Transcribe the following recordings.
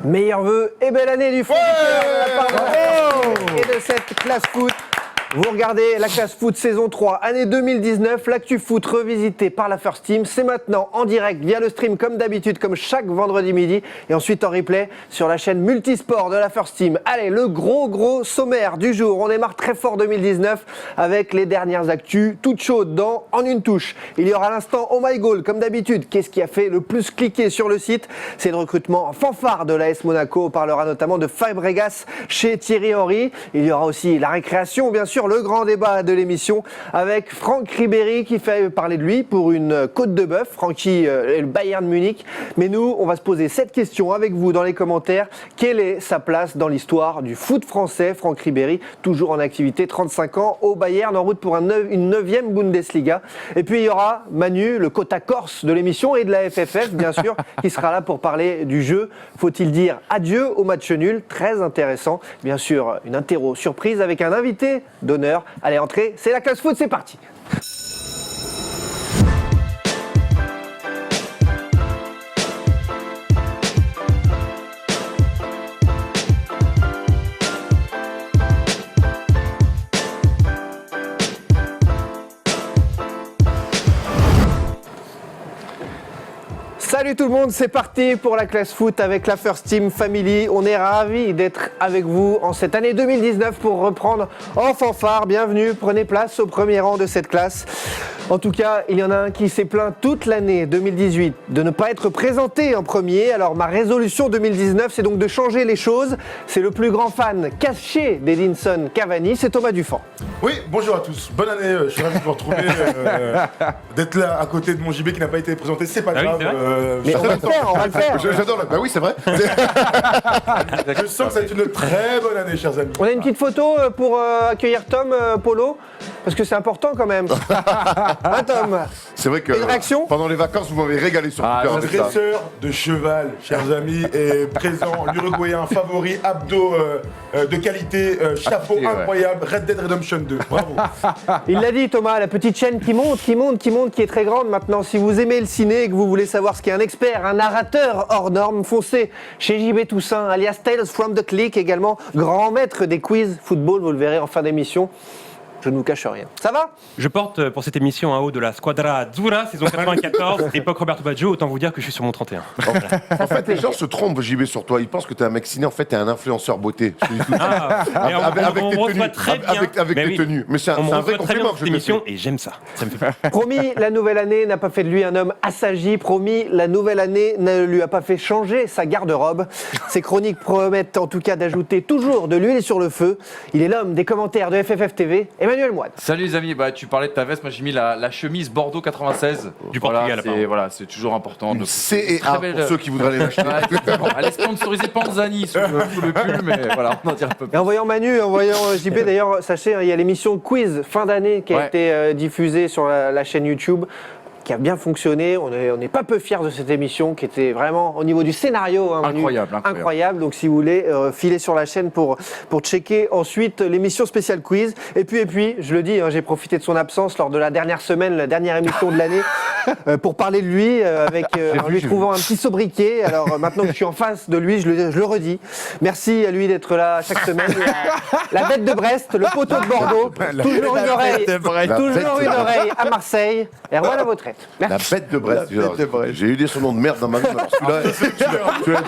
Meilleurs vœux et belle année du foot de la part de et de cette classe foot. Vous regardez la classe foot saison 3, année 2019, l'actu foot revisité par la First Team. C'est maintenant en direct via le stream comme d'habitude, comme chaque vendredi midi. Et ensuite en replay sur la chaîne multisport de la First Team. Allez, le gros sommaire du jour. On démarre très fort 2019 avec les dernières actus, toutes chaudes dans En une touche. Il y aura à l'instant Oh My Goal comme d'habitude. Qu'est-ce qui a fait le plus cliquer sur le site? C'est le recrutement en fanfare de l'AS Monaco. On parlera notamment de Fabregas chez Thierry Henry. Il y aura aussi la récréation, bien sûr, le grand débat de l'émission avec Franck Ribéry qui fait parler de lui pour une côte de bœuf. Francky et le Bayern de Munich. Mais nous, on va se poser cette question avec vous dans les commentaires. Quelle est sa place dans l'histoire du foot français? Franck Ribéry, toujours en activité, 35 ans, au Bayern, en route pour une 9e Bundesliga. Et puis il y aura Manu, le quota corse de l'émission et de la FFF, bien sûr, qui sera là pour parler du jeu. Faut-il dire adieu au match nul? Très intéressant. Bien sûr, une interro surprise avec un invité d'honneur. Allez, entrez, c'est la classe foot, c'est parti. Salut tout le monde, c'est parti pour la classe foot avec la First Team Family. On est ravis d'être avec vous en cette année 2019 pour reprendre en fanfare. Bienvenue, prenez place au premier rang de cette classe. En tout cas, il y en a un qui s'est plaint toute l'année 2018 de ne pas être présenté en premier. Alors ma résolution 2019, c'est donc de changer les choses. C'est le plus grand fan caché d'Edinson Cavani, c'est Thomas Dufan. Oui, bonjour à tous, bonne année, je suis ravi de vous retrouver, d'être là à côté de mon JB qui n'a pas été présenté, c'est pas grave. Mais on va le faire. J'adore, bah oui c'est vrai. Je sens que ça va être une très bonne année, chers amis. On a une petite photo pour accueillir Tom Polo, parce que c'est important quand même. Hein Tom? C'est vrai que Une réaction pendant les vacances vous m'avez régalé sur Twitter Un avec ça. dresseur de cheval, chers amis, est présent, l'Uruguayen favori, abdos de qualité, chapeau incroyable, Red Dead Redemption 2, bravo. Il l'a dit Thomas, la petite chaîne qui monte, qui est très grande maintenant. Si vous aimez le ciné et que vous voulez savoir ce qu'est un expert, un narrateur hors norme, foncez chez JB Toussaint, alias Tales from the Click, également grand maître des quiz football, vous le verrez en fin d'émission. Je ne vous cache rien. Ça va? Je porte pour cette émission un haut de la Squadra Azzurra, saison 94, époque Roberto Baggio, autant vous dire que je suis sur mon 31. Voilà. En fait les gens se trompent JB sur toi, ils pensent que t'es un mec ciné, en fait t'es un influenceur beauté. Avec tes tenues. Mais c'est un vrai compliment que je te émission et j'aime ça. Ça me fait plaisir. Promis, la nouvelle année n'a pas fait de lui un homme assagi. Promis, la nouvelle année ne lui a pas fait changer sa garde-robe. Ses chroniques promettent en tout cas d'ajouter toujours de l'huile sur le feu. Il est l'homme des commentaires de FFF TV, Emmanuel Moine. Salut les amis, tu parlais de ta veste, moi j'ai mis la chemise Bordeaux 96. Du Portugal, c'est toujours important. Une C et A pour ceux qui voudraient les l'acheter. Elle est sponsorisée Panzani sous le pull, mais voilà, on en dira un peu plus. Et en voyant Manu, en voyant JP, d'ailleurs, sachez, il y a l'émission Quiz fin d'année qui a été diffusée sur la chaîne YouTube, qui a bien fonctionné. On n'est pas peu fiers de cette émission qui était vraiment au niveau du scénario incroyable. Donc si vous voulez, filez sur la chaîne pour checker ensuite l'émission spéciale quiz. Et puis je le dis, j'ai profité de son absence lors de la dernière semaine, la dernière émission de l'année, pour parler de lui, en lui trouvant un petit sobriquet. Alors maintenant que je suis en face de lui, je le redis. Merci à lui d'être là chaque semaine. La bête de Brest, le poteau de Bordeaux, toujours une oreille à Marseille. Et voilà votre aide. La bête de Brest. J'ai eu des surnoms de merde dans ma vie.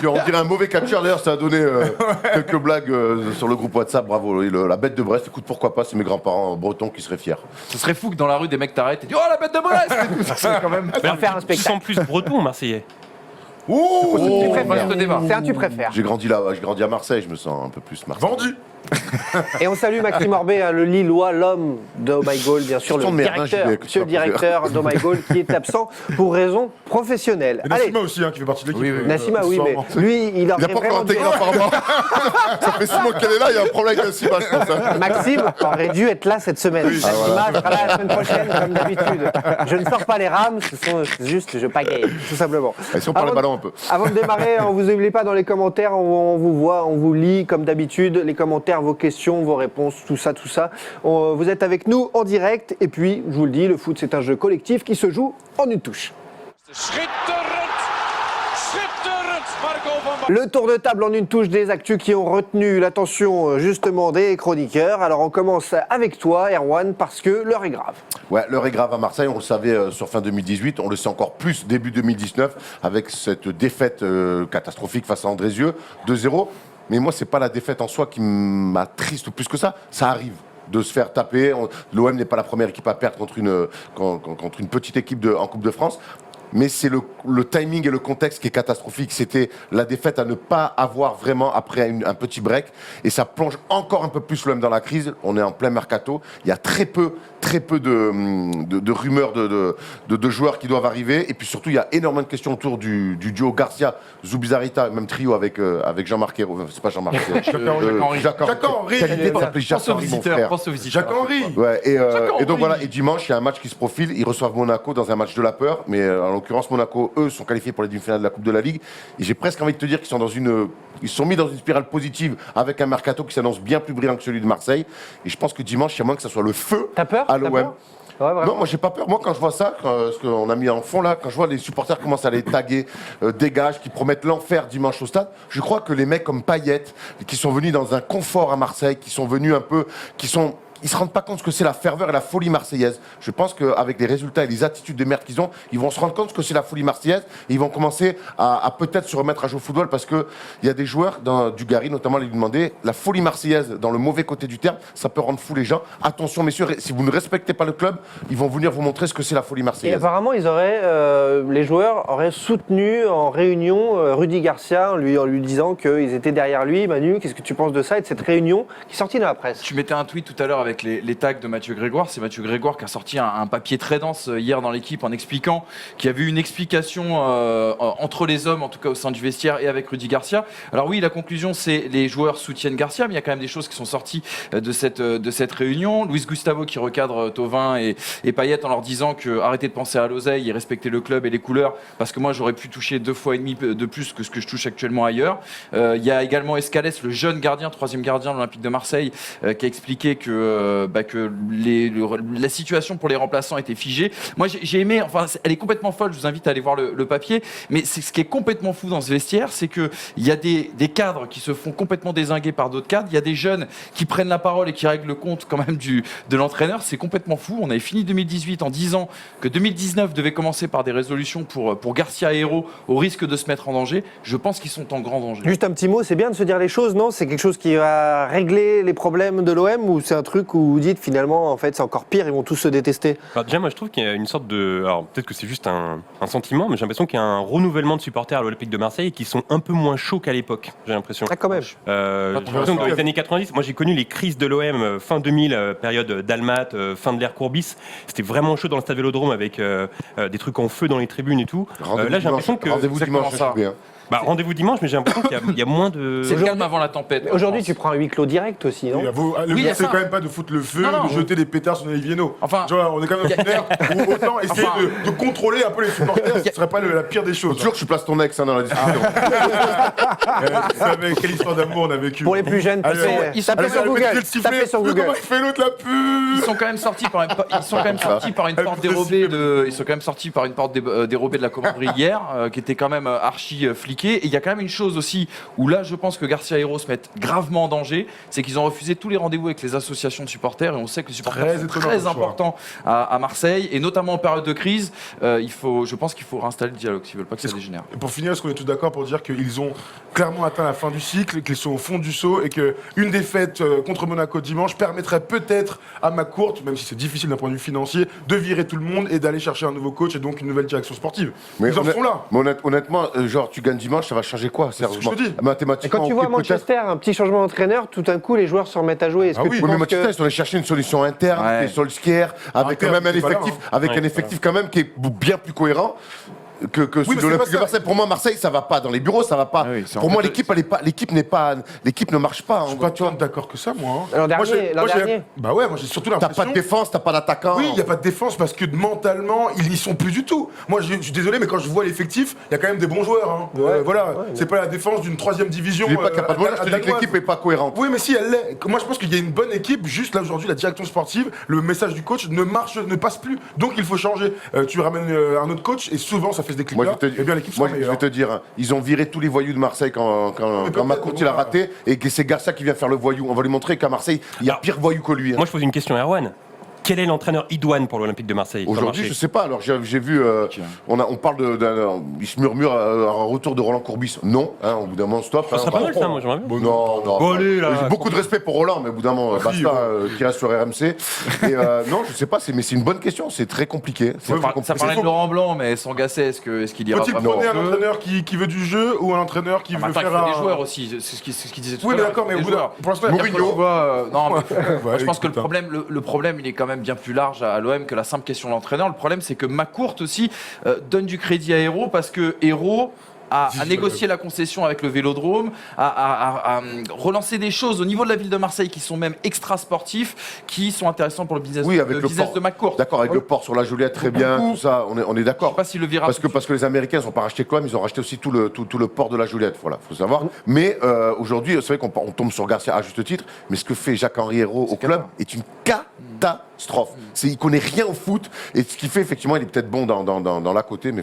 On dirait un mauvais catcheur. D'ailleurs, ça a donné quelques blagues sur le groupe WhatsApp. Bravo. La bête de Brest, écoute, pourquoi pas, c'est mes grands-parents bretons qui seraient fiers. Ce serait fou que dans la rue des mecs t'arrêtent et disent oh la bête de Brest. C'est quand même. On va faire un Tu spectacle. sens plus breton, Marseillais. C'est un tu préfères. J'ai grandi là, j'ai grandi à Marseille, je me sens un peu plus Marseille. Vendu. Et on salue Maxime Orbet, le Lillois, l'homme de Oh My Goal, bien sûr, monsieur le directeur d'Oh My Goal, qui est absent pour raison professionnelle. Et Nassima aussi, qui fait partie de l'équipe. Oui. Nassima, oui, mais lui, il a pas encore intégré apparemment. Ça fait 6 mois qu'elle est là, il y a un problème avec Nassima, je pense. Maxime aurait dû être là cette semaine. Nassima sera là la semaine prochaine, comme d'habitude. Je ne sors pas les rames, c'est juste, je pagaille, tout simplement. Et si on parle ballon un peu. Avant de démarrer, on vous oublie pas dans les commentaires, on vous voit, on vous lit comme d'habitude, les commentaires, vos questions, vos réponses, tout ça. Vous êtes avec nous en direct et puis, je vous le dis, le foot c'est un jeu collectif qui se joue en une touche. Schitterend, Marco van Le tour de table en une touche des actus qui ont retenu l'attention justement des chroniqueurs. Alors on commence avec toi Erwan parce que l'heure est grave. Ouais, l'heure est grave à Marseille, on le savait sur fin 2018, on le sait encore plus début 2019 avec cette défaite catastrophique face à Andrézieux, 2-0. Mais moi, c'est pas la défaite en soi qui m'attriste plus que ça, ça arrive. De se faire taper, l'OM n'est pas la première équipe à perdre contre une petite équipe en Coupe de France. Mais c'est le timing et le contexte qui est catastrophique. C'était la défaite à ne pas avoir vraiment après un petit break. Et ça plonge encore un peu plus l'OM dans la crise. On est en plein mercato. Il y a très peu de rumeurs de joueurs qui doivent arriver. Et puis surtout, il y a énormément de questions autour du duo Garcia-Zubizarreta, même trio avec Jean-Marc Ayrault. C'est pas Jean-Marc, Jacques-Henri. Pense aux visiteurs. Jacques-Henri. Ouais, et donc voilà, et dimanche, il y a un match qui se profile. Ils reçoivent Monaco dans un match de la peur. Mais en l'occurrence, Monaco, eux, sont qualifiés pour les demi-finales de la Coupe de la Ligue. Et j'ai presque envie de te dire qu'ils sont ils sont mis dans une spirale positive avec un mercato qui s'annonce bien plus brillant que celui de Marseille. Et je pense que dimanche, il y a moins que ça soit le feu à l'OM. Ouais, non, moi j'ai pas peur. Moi quand je vois ça, ce qu'on a mis en fond là, quand je vois les supporters commencent à les taguer, dégage, qui promettent l'enfer dimanche au stade, je crois que les mecs comme Payet, qui sont venus dans un confort à Marseille, qui sont venus ils se rendent pas compte que c'est la ferveur et la folie marseillaise. Je pense qu'avec les résultats et les attitudes de merde qu'ils ont, ils vont se rendre compte que c'est la folie marseillaise et ils vont commencer à peut-être se remettre à jouer au football parce que il y a des joueurs, du Gary notamment, lui demander la folie marseillaise dans le mauvais côté du terme, ça peut rendre fou les gens. Attention messieurs, si vous ne respectez pas le club, ils vont venir vous montrer ce que c'est la folie marseillaise. Et apparemment, les joueurs auraient soutenu en réunion Rudy Garcia en lui disant qu'ils étaient derrière lui. Manu, qu'est-ce que tu penses de ça et de cette réunion qui est sortie dans la presse? Tu mettais un tweet tout à l'heure avec les tags de Mathieu Grégoire. C'est Mathieu Grégoire qui a sorti un papier très dense hier dans l'équipe en expliquant qu'il y avait eu une explication entre les hommes, en tout cas au sein du vestiaire, et avec Rudy Garcia. Alors oui, la conclusion, c'est les joueurs soutiennent Garcia, mais il y a quand même des choses qui sont sorties de cette réunion. Luis Gustavo qui recadre Thauvin et Payet en leur disant que arrêtez de penser à l'oseille et respectez le club et les couleurs, parce que moi j'aurais pu toucher 2,5 fois de plus que ce que je touche actuellement ailleurs. Il y a également Escalès, le jeune gardien, 3e gardien de l'Olympique de Marseille, qui a expliqué que la situation pour les remplaçants était figée. Moi j'ai aimé, enfin elle est complètement folle, je vous invite à aller voir le papier, mais c'est ce qui est complètement fou dans ce vestiaire, c'est qu'il y a des cadres qui se font complètement dézinguer par d'autres cadres, il y a des jeunes qui prennent la parole et qui règlent le compte quand même de l'entraîneur, c'est complètement fou. On avait fini 2018 en disant que 2019 devait commencer par des résolutions pour Garcia et Hérault au risque de se mettre en danger. Je pense qu'ils sont en grand danger. Juste un petit mot, c'est bien de se dire les choses, non? C'est quelque chose qui va régler les problèmes de l'OM ou c'est un truc où vous dites finalement en fait c'est encore pire, ils vont tous se détester? Alors déjà moi je trouve qu'il y a une sorte de... Alors peut-être que c'est juste un sentiment, mais j'ai l'impression qu'il y a un renouvellement de supporters à l'Olympique de Marseille qui sont un peu moins chauds qu'à l'époque, j'ai l'impression. Ah quand même. J'ai l'impression que dans les années 90, moi j'ai connu les crises de l'OM fin 2000, période Dalmat, fin de l'ère Courbis, c'était vraiment chaud dans le stade Vélodrome avec des trucs en feu dans les tribunes et tout. Là j'ai l'impression que... Rendez-vous dimanche, rendez-vous dimanche, mais j'ai l'impression qu'il y a moins de... C'est le calme avant la tempête. Aujourd'hui, tu prends un huis clos direct aussi, non? Le but, c'est quand même pas de foutre le feu, de jeter des pétards sur Olivier Viennot. Enfin, tu vois, on est quand même dans une ère où autant essayer de contrôler un peu les supporters, ce serait pas la pire des choses. Toujours que tu places ton ex dans la discussion. Vous savez quelle histoire d'amour on a vécu. Pour les plus jeunes, tapez sur Google. Tapez sur Google. Comment il fait l'autre la pub? Ils sont quand même sortis par une porte dérobée de la commanderie hier, qui était quand même archi fliquée. Et il y a quand même une chose aussi où là, je pense que Garcia et Hérault se mettent gravement en danger, c'est qu'ils ont refusé tous les rendez-vous avec les associations de supporters. Et on sait que les supporters sont très importants à Marseille, et notamment en période de crise. Je pense qu'il faut réinstaller le dialogue s'ils veulent pas que ça dégénère. Et pour finir, est-ce qu'on est tous d'accord pour dire qu'ils ont clairement atteint la fin du cycle, qu'ils sont au fond du seau et qu'une défaite contre Monaco dimanche permettrait peut-être à McCourt, même si c'est difficile d'un point de vue financier, de virer tout le monde et d'aller chercher un nouveau coach et donc une nouvelle direction sportive? Mais ils en sont là. Mais honnêtement, genre tu gagnes dimanche, ça va changer quoi? C'est ce que je te dis. Mathématiquement. Et quand tu vois Manchester, un petit changement d'entraîneur, tout d'un coup les joueurs se remettent à jouer. Est-ce que tu mais penses Manchester, ils sont allés chercher une solution interne, qui est Solskjaer, avec quand même un effectif quand même qui est bien plus cohérent que celui de l'Olympique de Marseille. Pour moi, Marseille, ça va pas. Dans les bureaux, ça va pas. Pour moi, l'équipe ne marche pas. Je suis pas tant d'accord que ça, moi. L'an dernier. Bah ouais, moi j'ai surtout l'impression. T'as pas de défense, t'as pas d'attaquant. Oui, il y a pas de défense parce que mentalement, ils y sont plus du tout. Moi, je suis désolé, mais quand je vois l'effectif, il y a quand même des bons joueurs. C'est pas la défense d'une 3e division. Je dis pas qu'il y a pas de joueurs, je te dis que l'équipe est pas cohérente. Oui, mais si elle l'est. Moi, je pense qu'il y a une bonne équipe. Juste là aujourd'hui, la direction sportive, le message du coach ne passe plus. Donc il faut changer. Tu ramènes un autre coach et souvent ça fait fait ce déclic Moi, là, je vais te- eh bien l'équipe Moi, sera je vais meilleure. te dire, ils ont viré tous les voyous de Marseille quand Macourt il a raté, et que c'est Garcia qui vient faire le voyou. On va lui montrer qu'à Marseille, il y a pire voyou que lui. Hein. Moi, je pose une question à Erwan. Quel est l'entraîneur idoine pour l'Olympique de Marseille sur le Aujourd'hui, marché je sais pas. Alors, j'ai vu, on parle il se murmure un retour de Roland Courbis. Non, hein, au bout d'un moment, stop. Ça serait pas mal, ça, moi, j'aimerais bien. Non. Bon, allez, là, J'ai beaucoup de respect pour Roland, mais au bout d'un moment, basta, qui reste sur RMC. Et non, je sais pas, mais c'est une bonne question. C'est très compliqué. C'est très Ça compliqué. parlait de Laurent Blanc, mais sans Gasset, est-ce qu'il ira Faut-il vraiment prôner un au jeu entraîneur qui veut du jeu ou un entraîneur qui veut Attends, il faire faut des un... joueurs aussi, c'est ce qu'il disait tout Oui, à mais l'heure. d'accord, mais Des au bout d'un... joueurs. Pour l'instant, il y a Après, Mourinho. tu vois, non, mais moi, je pense que écoute, hein. le problème, il est quand même bien plus large à l'OM que la simple question de l'entraîneur. Le problème, c'est que Macourt aussi donne du crédit à Hérault parce que Hérault a négocié la concession avec le Vélodrome, à relancer des choses au niveau de la ville de Marseille qui sont même extra-sportifs, qui sont intéressants pour le business, Oui, avec le business port. de Macourt. D'accord, avec le port sur la Joliette, très bien, tout ça, on est Je sais d'accord. pas s'il le verra. Parce que les Américains n'ont pas racheté Cloem, ils ont racheté aussi tout le port de la Joliette, voilà, faut savoir. Mais aujourd'hui, c'est vrai qu'on tombe sur Garcia à juste titre, mais ce que fait Jacques-Henri Hérault au club est une catastrophe. Il connaît rien au foot, et ce qui fait effectivement, il est peut-être bon dans la côté, mais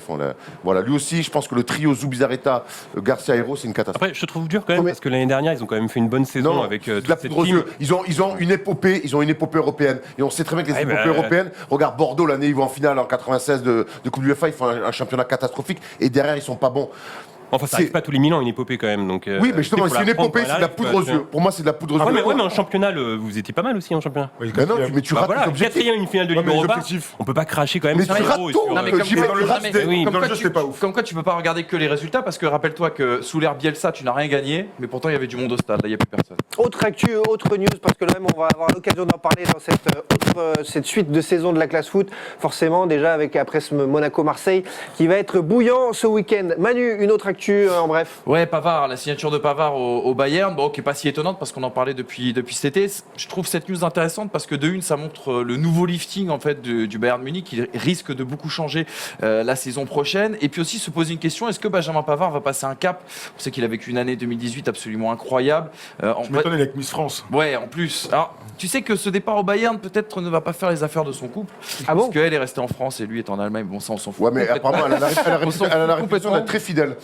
voilà, lui aussi, je pense que le trio Zubizarreta, Garcia Hérault, c'est une catastrophe. Après, je te trouve dur quand même, parce que l'année dernière, ils ont quand même fait une bonne saison Non, avec c'est de toute la cette poudre aux team. yeux. Ils ont une épopée, européenne. Et on sait très bien que les épopées européennes, regarde Bordeaux l'année, ils vont en finale en 96 de Coupe du UEFA, ils font un championnat catastrophique, et derrière, ils sont pas bons. Enfin, ça arrive pas tous les 1000 ans, une épopée quand même. Donc, Oui, mais justement, faut c'est la une prendre épopée, par c'est de là, la poudre aux yeux. Pour moi, c'est de la poudre aux Ouais, yeux. mais en championnat, vous étiez pas mal aussi en championnat. Oui, Mais non, mais tu Bah rates voilà, tes objectifs. quatrième, une finale de Ouais, Ligue mais les Europa. objectifs. On peut pas cracher quand même Mais sur tu rates Hérault et tout, sur, non, mais J'y vais dans le Non, juste mais- des- oui, dans Comme le quoi, jeu, c'est pas ouf. comme quoi tu peux pas regarder que les résultats parce que rappelle-toi que sous l'ère Bielsa tu n'as rien gagné mais pourtant il y avait du monde au stade, là il n'y a plus personne. Autre actu, autre news, parce que là même on va avoir l'occasion d'en parler dans cette suite de saison de la classe foot, forcément déjà après ce Monaco-Marseille qui va être bouillant ce week-end. Manu, une autre actu en bref. Ouais, Pavard, la signature de Pavard au Bayern, bon, qui est pas si étonnante parce qu'on en parlait depuis cet été. Je trouve cette news intéressante parce que de une, ça montre le nouveau lifting en fait du Bayern Munich qui risque de beaucoup changer la saison prochaine. Et puis aussi se poser une question, est-ce que Benjamin Pavard va passer un cap? On sait qu'il a vécu une année 2018 absolument incroyable. Je m'étonne avec Miss France. Ouais, en plus. Alors, tu sais que ce départ au Bayern peut-être ne va pas faire les affaires de son couple. Ah bon? Parce qu'elle est restée en France et lui est en Allemagne. Bon, ça, on s'en fout. Ouais, mais complètement. apparemment, elle a la réputation complètement. d'être très fidèle.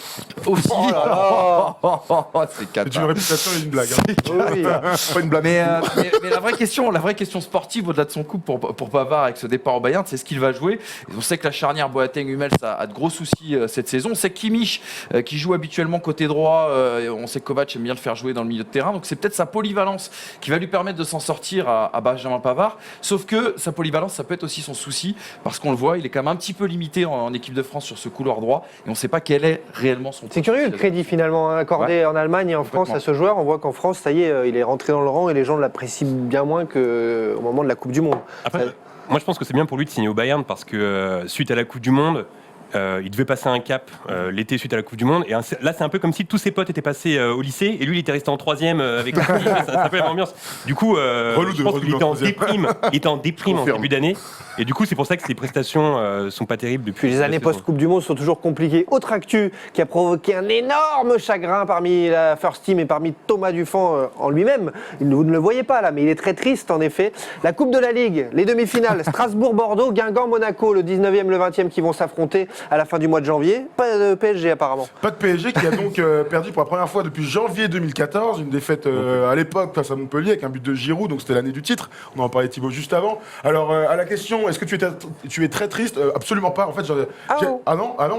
Aussi. C'est C'est cata. une réputation et une blague. hein. Pas une blague. Mais la vraie question sportive au-delà de son coup pour Pavard avec ce départ au Bayern, c'est ce qu'il va jouer. Et on sait que la charnière Boateng-Hummels a de gros soucis cette saison. On sait que Kimmich, qui joue habituellement côté droit, on sait que Kovac aime bien le faire jouer dans le milieu de terrain. Donc c'est peut-être sa polyvalence qui va lui permettre de s'en sortir à Benjamin Pavard. Sauf que sa polyvalence, ça peut être aussi son souci, parce qu'on le voit, il est quand même un petit peu limité en équipe de France sur ce couloir droit, et on ne sait pas quel est réellement son. C'est curieux le crédit finalement accordé en Allemagne et en France à ce joueur. On voit qu'en France, ça y est, il est rentré dans le rang et les gens l'apprécient bien moins qu'au moment de la Coupe du Monde. Après, moi, je pense que c'est bien pour lui de signer au Bayern parce que suite à la Coupe du Monde, il devait passer un cap l'été suite à la Coupe du Monde. Et là, c'est un peu comme si tous ses potes étaient passés au lycée et lui, il était resté en troisième avec c'est un peu la même ambiance. Du coup, je pense qu'il était en déprime. Il était en déprime en début d'année. Et du coup, c'est pour ça que ses prestations sont pas terribles depuis. Puis les années post-Coupe du Monde sont toujours compliquées. Autre actu qui a provoqué un énorme chagrin parmi la First Team et parmi Thomas Dufan en lui-même. Vous ne le voyez pas là, mais il est très triste en effet. La Coupe de la Ligue, les demi-finales, Strasbourg-Bordeaux, Guingamp-Monaco, le 19e, le 20e qui vont s'affronter à la fin du mois de janvier. Pas de PSG apparemment. Pas de PSG qui a donc perdu pour la première fois depuis janvier 2014, une défaite à l'époque face à Montpellier avec un but de Giroud, donc c'était l'année du titre. On en parlait Thibaut juste avant. Alors à la question, est-ce que tu es très triste? Absolument pas. En fait, non,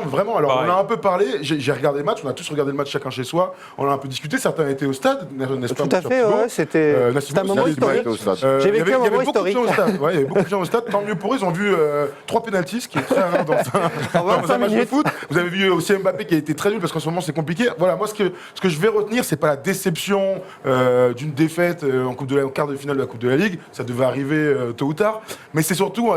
vraiment. Alors Pareil. on a un peu parlé. J'ai regardé le match. On a tous regardé le match chacun chez soi. On a un peu discuté. Certains étaient au stade, n'est-ce pas? Tout à fait, ouais, c'était un moment historique. J'ai vécu un moment historique. Il y avait beaucoup de gens au stade. Tant mieux pour eux. Ils ont vu 3 pénaltys, ce qui est très rare dans un match de foot. Vous avez vu aussi Mbappé qui a été très nul parce qu'en ce moment c'est compliqué. Voilà, moi ce que je vais retenir, c'est pas la déception d'une défaite en quart de finale de la Coupe de la Ligue. Ça devait arriver tôt ou tard. Mais c'est surtout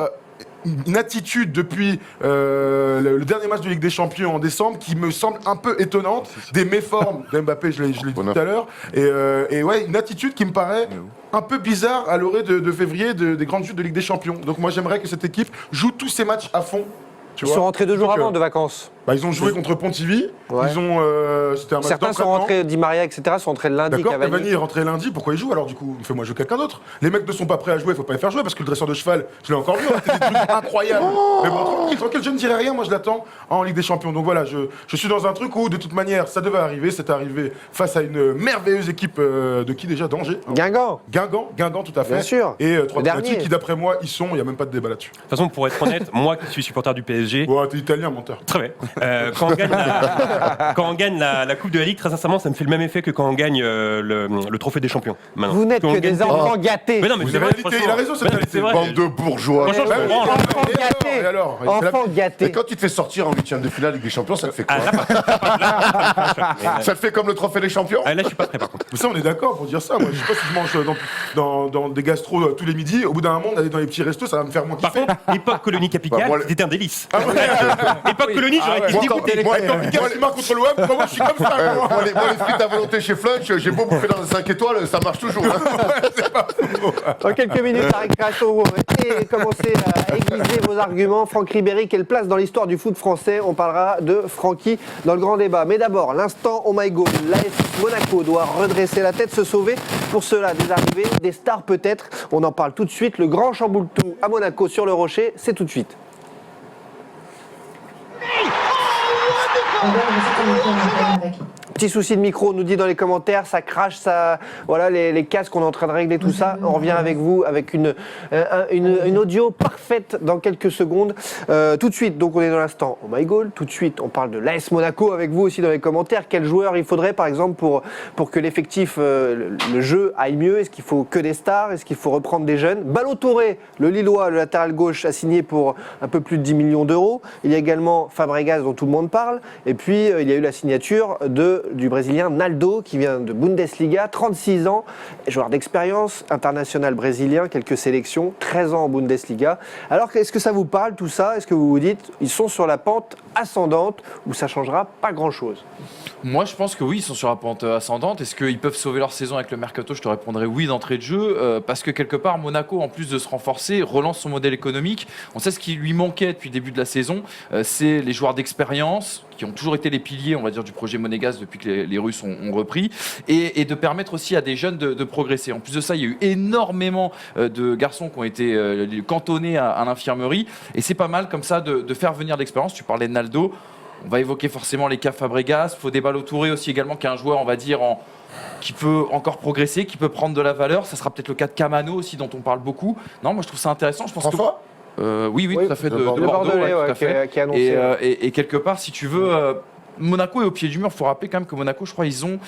une attitude depuis le dernier match de Ligue des Champions en décembre qui me semble un peu étonnante, des méformes d'Mbappé, je l'ai dit tout à l'heure, et ouais, une attitude qui me paraît un peu bizarre à l'orée de février des grandes chutes de Ligue des Champions. Donc moi j'aimerais que cette équipe joue tous ses matchs à fond. Ils sont rentrés 2 jours avant de vacances. Ils ont joué contre Pontivy. Ouais. Ils ont. C'était un match Certains sont d'entraînement. rentrés, Di Maria, etc., sont rentrés le lundi. D'accord, Cavani. Cavani est rentré lundi, pourquoi il joue alors du coup? Fais-moi jouer quelqu'un d'autre. Les mecs ne sont pas prêts à jouer, faut pas les faire jouer parce que le dresseur de cheval, je l'ai encore vu, c'était des trucs incroyables. Mais bon, tranquille, je ne dirai rien, moi je l'attends en Ligue des Champions. Donc voilà, je suis dans un truc où de toute manière ça devait arriver, c'est arrivé face à une merveilleuse équipe de qui déjà? d'Angers. Guingamp. Guingamp, tout à fait. Bien sûr. Et Le trois dernier. thématiques qui d'après moi y sont, il n'y a même pas de débat là-dessus. De toute façon, pour être honnête, moi qui suis supporter du PSG, Ouais, t'es italien, menteur. très bien. Quand on gagne la Coupe de la Ligue, très sincèrement, ça me fait le même effet que quand on gagne le Trophée des Champions. Maintenant. Vous n'êtes Quand on que gagne des enfants gâtés. Mais non, mais Vous c'est avez vrai, réalité, franchement. il a raison, cette Ouais, réalité. c'est vrai. Bande de bourgeois. Franchement, je Ouais, comprends, mais- hein. Enfants et gâtés. alors Enfants Et gâtés. quand tu te fais sortir en 8ème de finale Ligue des Champions, ça te fait quoi? Ah, Ça te fait comme le trophée des champions? là, je suis pas prêt par contre. Mais ça, on est d'accord pour dire ça. Moi, je sais pas si je mange dans des gastros tous les midis. Au bout d'un moment, d'aller dans les petits restos, ça va me faire moins Par kiffer. contre, l'époque colonie capitale, Bah, moi, c'était un délice. Ah ouais. Époque colonie, j'aurais été Moi, dégoûté. moi, Quand il marque contre l'OM, moi, je suis comme ça. moi. Moi, les frites à volonté chez Flunch, j'ai beau bouffer dans les 5 étoiles, ça marche toujours. Hein. Dans quelques minutes, la récréation et commencez à aiguiser vos arguments. Franck Ribéry, quelle place dans l'histoire du foot français? On parlera de Francky dans le grand débat. Mais d'abord, l'instant oh my goal. L'AS Monaco doit redresser la tête, se sauver. Pour cela, des arrivées, des stars peut-être. On en parle tout de suite. Le grand chamboule-tout à Monaco sur le Rocher, c'est tout de suite. Petit souci de micro, on nous dit dans les commentaires, ça crache, ça, voilà les casques, on est en train de régler tout ça. On revient avec vous avec une audio parfaite dans quelques secondes. Tout de suite, donc on est dans l'instant oh my goal. Tout de suite, on parle de l'AS Monaco avec vous aussi dans les commentaires. Quel joueur il faudrait par exemple pour que l'effectif, le jeu aille mieux? Est-ce qu'il faut que des stars? Est-ce qu'il faut reprendre des jeunes? Ballo Touré, le Lillois, le latéral gauche, a signé pour un peu plus de 10 millions d'euros. Il y a également Fabregas dont tout le monde parle. Et puis il y a eu la signature du Brésilien Naldo qui vient de Bundesliga, 36 ans, joueur d'expérience, international brésilien, quelques sélections, 13 ans en Bundesliga. Alors est-ce que ça vous parle tout ça? Est-ce que vous vous dites ils sont sur la pente ascendante ou ça changera pas grand-chose? Moi, je pense que oui, ils sont sur la pente ascendante. Est-ce qu'ils peuvent sauver leur saison avec le mercato? Je te répondrais oui d'entrée de jeu, parce que quelque part, Monaco, en plus de se renforcer, relance son modèle économique. On sait ce qui lui manquait depuis le début de la saison, c'est les joueurs d'expérience qui ont toujours été les piliers, on va dire, du projet monégasque depuis que les Russes ont repris, et de permettre aussi à des jeunes de progresser. En plus de ça, il y a eu énormément de garçons qui ont été cantonnés à l'infirmerie, et c'est pas mal comme ça de faire venir de l'expérience. Tu parlais de Naldo. On va évoquer forcément les cas Fabregas, Fodé Ballo-Touré aussi également, qui est un joueur, on va dire, qui peut encore progresser, qui peut prendre de la valeur. Ça sera peut-être le cas de Camano aussi, dont on parle beaucoup. Non, moi je trouve ça intéressant. Je pense François oui, tout à fait, de Le Bordeaux, Bordelais, ouais, tout à fait. qui a annoncé. Et quelque part, si tu veux... Monaco est au pied du mur. Il faut rappeler quand même que Monaco, je crois, ils ont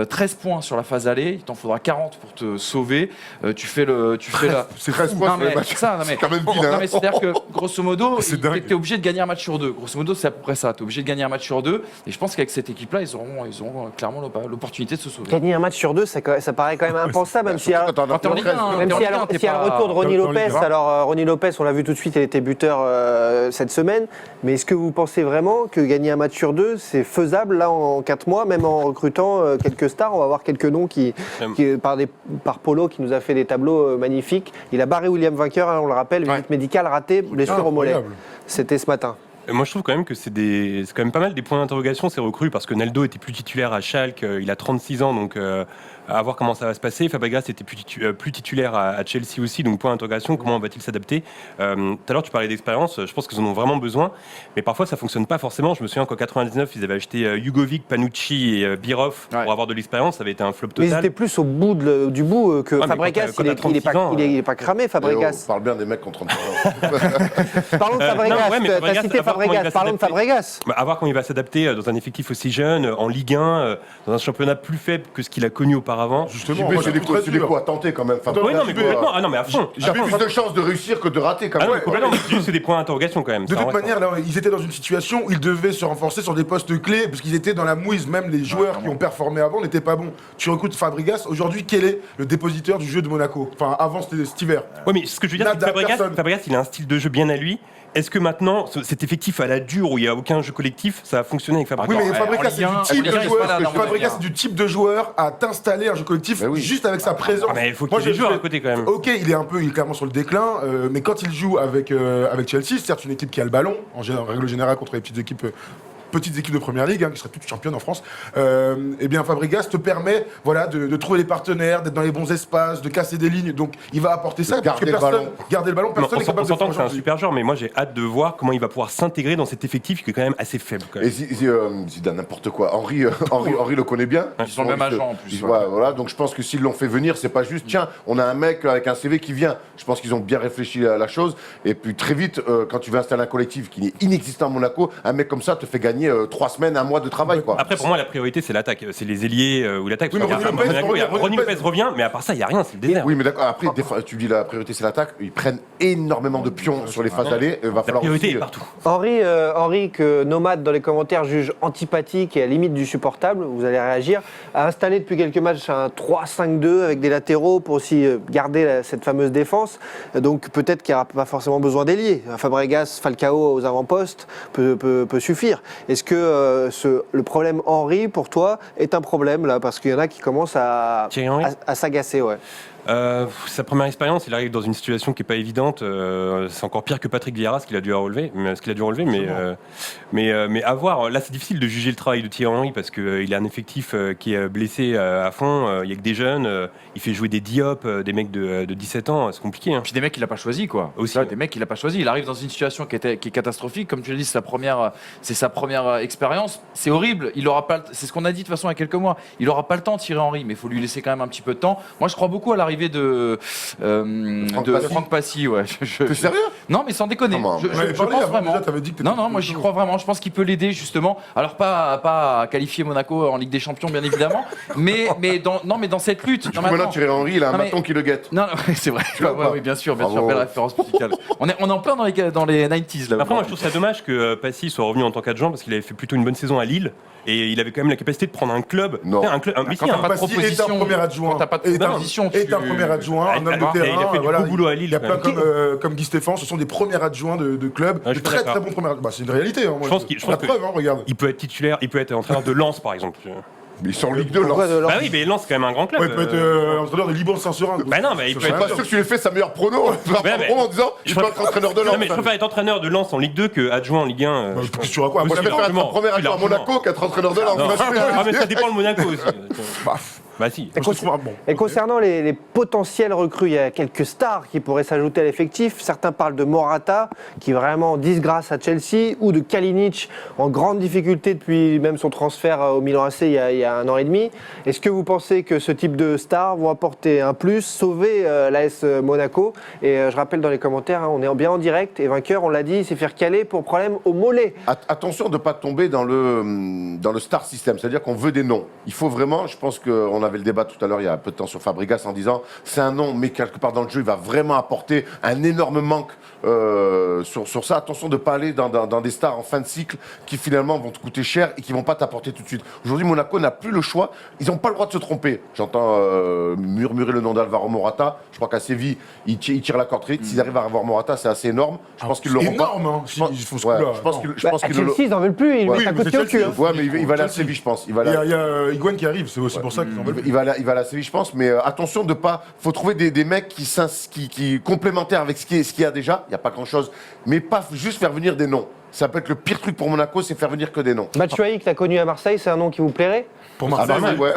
13 points sur la phase aller. Il t'en faudra 40 pour te sauver. Tu fais la. C'est 13 points Non, sur les mais matchs. ça, non, mais, C'est quand même vilain. non, mais c'est-à-dire que, grosso modo, C'est dingue. tu es obligé de gagner un match sur deux. Grosso modo, c'est à peu près ça. Tu es obligé de gagner un match sur deux. Et je pense qu'avec cette équipe-là, ils auront clairement l'opportunité de se sauver. Gagner un match sur deux, ça paraît quand même impensable, même si Quand on a T'es en Ligue 13, un, même t'es en s'il y a Ligue un, le t'es pas- retour de Ronny dans le Lopez. Ligue un. Alors Ronny Lopez, on l'a vu tout de suite, il était buteur cette semaine. Mais est-ce que vous pensez vraiment que gagner un match sur deux, c'est faisable là en 4 mois, même en recrutant quelques stars? On va voir quelques noms par Polo qui nous a fait des tableaux magnifiques. Il a barré William vainqueur, hein, on le rappelle, visite médicale ratée, blessure au mollet. Incroyable. C'était ce matin. Moi, je trouve quand même que c'est quand même pas mal des points d'interrogation, ces recrues, parce que Naldo était plus titulaire à Schalke, il a 36 ans, donc à voir comment ça va se passer. Fabregas était plus titulaire à Chelsea aussi, donc point d'interrogation, comment va-t-il s'adapter? Tout à l'heure, tu parlais d'expérience, je pense qu'ils en ont vraiment besoin, mais parfois ça fonctionne pas forcément. Je me souviens qu'en 99, ils avaient acheté Jugovic, Panucci et Birov pour avoir de l'expérience, ça avait été un flop Mais ils total. étaient plus au bout du bout que Ouais, mais Fabregas. quand t'as Il est 36 ans, il est pas cramé, Fabregas. On parle bien des mecs qui ont 35 ans. Parlons de Fabregas. non, ouais, mais T'as Fabregas, cité à voir comment il Fabregas. va Parlons de s'adapter. Fabregas. À voir quand il va s'adapter dans un effectif aussi jeune, en Ligue 1, dans un championnat plus faible que ce qu'il a connu auparavant. Justement, JB, moi, c'est je des trouve très coups, c'est des dur. coups à tenter quand même. Oui, non, mais JB, complètement. Ah non, mais à fond. J'ai plus de chances de réussir que de rater quand Ah même. non, mais complètement. Mais juste, c'est des points d'interrogation quand même. De Ça toute reste- manière, là, ils étaient dans une situation où ils devaient se renforcer sur des postes clés, parce qu'ils étaient dans la mouise. Même les joueurs qui ont performé avant n'étaient pas bons. Tu recrutes Fabregas, aujourd'hui, quel est le dépositeur du jeu de Monaco? Enfin, avant, c'était cet hiver. Oui, mais ce que je veux dire, c'est que Nada, personne. Fabregas, il a un style de jeu bien à lui. Est-ce que maintenant, cet effectif à la dure où il n'y a aucun jeu collectif, ça va fonctionner avec Fabregas? Oui, mais ouais, Fabregas, en c'est Ligue 1, du type en Ligue 1, de il se joueur. balade, on va Fabregas, dire. c'est du type de joueur à t'installer un jeu collectif Ben oui. juste avec sa présence. Ah, mais il faut Moi, qu'il y ait des je- joueurs à côté quand même. Ok, il est clairement sur le déclin, mais quand il joue avec Chelsea, certes une équipe qui a le ballon, en règle générale contre les petites équipes petites équipes de première ligue, qui seraient toutes championnes en France, eh bien Fabregas te permet de trouver les partenaires, d'être dans les bons espaces, de casser des lignes. Donc il va apporter ça. Garder le ballon. Garder le ballon, personne n'est capable de s'entend faire que c'est un aujourd'hui. super joueur, mais moi j'ai hâte de voir comment il va pouvoir s'intégrer dans cet effectif qui est quand même assez faible. Quand même. Et Zidane, n'importe quoi. Henri le connaît bien. Ils sont le même agent en plus. Voilà, donc je pense que s'ils l'ont fait venir, c'est pas juste, tiens, on a un mec avec un CV qui vient. Je pense qu'ils ont bien réfléchi à la chose. Et puis très vite, quand tu veux installer un collectif qui est inexistant à Monaco, un mec comme ça te fait gagner 3 semaines, 1 mois de travail. Quoi. Après, pour moi, la priorité, c'est l'attaque. C'est les ailiers ou l'attaque. Oui, mais Ronny Lopez revient, mais à part ça, il n'y a rien, c'est le désert. Oui, mais d'accord. Après, tu dis la priorité, c'est l'attaque. Ils prennent énormément de pions sur les phases allées. La priorité est partout. Henri, que Nomade dans les commentaires juge antipathique et à la limite du supportable, vous allez réagir, a installé depuis quelques matchs un 3-5-2 avec des latéraux pour aussi garder cette fameuse défense. Donc peut-être qu'il n'y aura pas forcément besoin d'ailier. Fabregas, Falcao aux avant-postes peut suffire. Est-ce que le problème Henri, pour toi, est un problème là? Parce qu'il y en a qui commencent à s'agacer. Ouais. Sa première expérience, il arrive dans une situation qui n'est pas évidente. C'est encore pire que Patrick Vieira, ce qu'il a dû relever. Mais à voir. Là, c'est difficile de juger le travail de Thierry Henry parce qu'il a un effectif qui est blessé à fond. Il n'y a que des jeunes. Il fait jouer des Diop, des mecs de 17 ans. C'est compliqué. Puis des mecs qu'il n'a pas choisi, quoi. Aussi, Des mecs qu'il n'a pas choisi. Il arrive dans une situation qui est catastrophique. Comme tu l'as dit, c'est sa première expérience. C'est horrible. Il aura pas. C'est ce qu'on a dit de toute façon il y a quelques mois. Il n'aura pas le temps, Thierry Henry, mais il faut lui laisser quand même un petit peu de temps. Moi, je crois beaucoup à l'arrivée de Franck Passy. Ouais. T'es sérieux? Non, mais sans déconner. Je pense vraiment. Non, moi j'y crois vraiment. Je pense qu'il peut l'aider justement. Alors pas à qualifier Monaco en Ligue des Champions, bien évidemment, mais dans cette lutte. Maintenant, Thierry Henry, il a un bâton qui le guette. Non, c'est vrai. Oui, bien sûr, belle référence musicale. On est en plein dans les 90s là. Après, moi, je trouve ça dommage que Passy soit revenu en tant qu'adjoint parce qu'il avait fait plutôt une bonne saison à Lille et il avait quand même la capacité de prendre un club. Non. Quand t'as pas de proposition, est un premier adjoint. quand t'as pas de proposition, est un premier adjoint, un homme de terrain. Il a fait du beau boulot à Lille. Il y a plein comme Guy Stéphane, ce sont des premiers adjoints de club, de très très bons premiers adjoints. C'est une réalité. Je pense la preuve, regarde. Il peut être titulaire, il peut être entraîneur de Lens par exemple. Mais ils sont en Ligue 2, Lens. Bah oui, mais Lens c'est quand même un grand club. Ouais, il peut être entraîneur de Liban Saint-Seurin. Bah non, mais il peut être. Pas sûr que tu lui fais sa meilleure prono en disant il peut être entraîneur de Lens. Non, mais je préfère être entraîneur de Lens en Ligue 2 que adjoint en Ligue 1. Tu vois quoi? Moi, je préfère être un premier adjoint à Monaco qu'être entraîneur de Lens. Ah, mais ça dépend le Monaco aussi. Bah si. Et concernant les potentiels recrues, il y a quelques stars qui pourraient s'ajouter à l'effectif. Certains parlent de Morata, qui est vraiment en disgrâce à Chelsea, ou de Kalinic, en grande difficulté depuis même son transfert au Milan AC il y a 1 an et demi. Est-ce que vous pensez que ce type de stars vont apporter un plus, sauver l'AS Monaco? Et je rappelle dans les commentaires, on est bien en direct, et vainqueur, on l'a dit, c'est faire caler pour problème au mollet. Attention de ne pas tomber dans le star system, c'est-à-dire qu'on veut des noms. Il faut vraiment, je pense qu'on avait le débat tout à l'heure il y a un peu de temps sur Fabregas en disant c'est un nom, mais quelque part dans le jeu, il va vraiment apporter un énorme manque sur ça. Attention de ne pas aller dans des stars en fin de cycle qui finalement vont te coûter cher et qui ne vont pas t'apporter tout de suite. Aujourd'hui, Monaco n'a plus le choix. Ils n'ont pas le droit de se tromper. J'entends murmurer le nom d'Alvaro Morata. Je crois qu'à Séville, ils tirent la corde très vite. S'ils arrivent à avoir Morata, c'est assez énorme. Je pense qu'ils l'auront pas. Énorme, il faut ce coup-là. Je pense À Chelsea, ils n'en veulent plus, ils mettent un coup de pied au cul. Ouais, mais il va aller à Séville, je pense. Il y a Higuain qui arrive, c'est aussi pour ça qu'ils en veulent plus. Il va aller à Séville, je pense, mais attention de pas. Faut trouver des mecs qui complémentaires avec ce qu'il y a déjà. Il n'y a pas grand-chose, mais pas juste faire venir des noms. Ça peut être le pire truc pour Monaco, c'est faire venir que des noms. Batshuayi, que tu as connu à Marseille, c'est un nom qui vous plairait? Pour Marseille, ouais.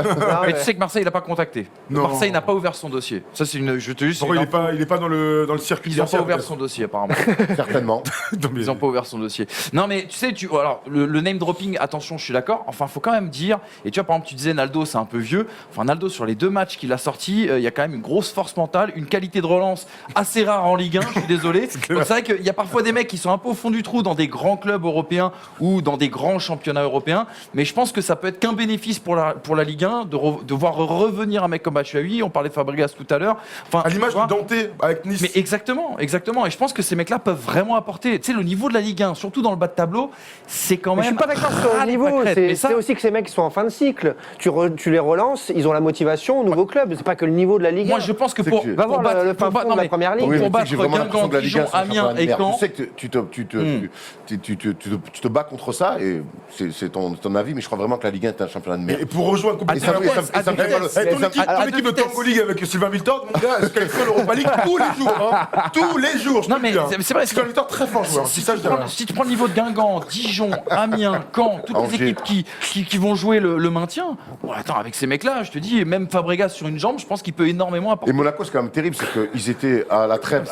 Mais tu sais que Marseille n'a pas contacté. Non. Marseille n'a pas ouvert son dossier. Ça, c'est une. Je te dis. Pourquoi il est pas dans le circuit? Ils n'ont pas ouvert son dossier, apparemment. Certainement. Ils n'ont pas ouvert son dossier. Non, mais tu sais, alors le name dropping, attention, je suis d'accord. Enfin, faut quand même dire. Et tu vois, par exemple, tu disais Naldo, c'est un peu vieux. Enfin, Naldo, sur les 2 matchs qu'il a sortis, il y a quand même une grosse force mentale, une qualité de relance assez rare en Ligue 1. Je suis désolé. Donc, c'est vrai qu'il y a parfois des mecs qui sont un peu au fond du trou dans des grands clubs européens ou dans des grands championnats européens. Mais je pense que ça peut être qu'un bénéfice pour la Ligue 1 de voir revenir un mec comme Batshuayi. On parlait de Fabregas tout à l'heure. Enfin, à l'image de Dante avec Nice. Mais exactement. Et je pense que ces mecs-là peuvent vraiment apporter. Tu sais, le niveau de la Ligue 1, surtout dans le bas de tableau, c'est quand même. Je suis pas d'accord sur le niveau. C'est aussi que ces mecs qui sont en fin de cycle. Tu les relances, ils ont la motivation au nouveau club. C'est pas que le niveau de la Ligue 1. Moi, je pense que pour battre le fin fond de la première ligue. Oui, pour mais tu sais que j'ai battre vraiment l'impression Guingamp, que la Ligue 1, Dijon, c'est un Amiens championnat de et merde. Caen. Tu sais que tu te bats contre ça, et c'est ton avis, mais je crois vraiment que la Ligue 1 est un championnat de merde. Et pour rejoindre complètement ton équipe avec Sylvain Viltord, mon gars, est-ce qu'elle fait l'Europa League tous les jours, hein. Tous les jours, je Non, te mais le dis, hein. c'est vrai, Sylvain Viltord, très fort joueur. Si tu prends le niveau de Guingamp, Dijon, Amiens, Caen, toutes les Angers. équipes qui vont jouer le maintien, bon, attends, avec ces mecs-là, je te dis, même Fabregas sur une jambe, je pense qu'il peut énormément apporter. Et Monaco, c'est quand même terrible, c'est qu'ils étaient à la trêve,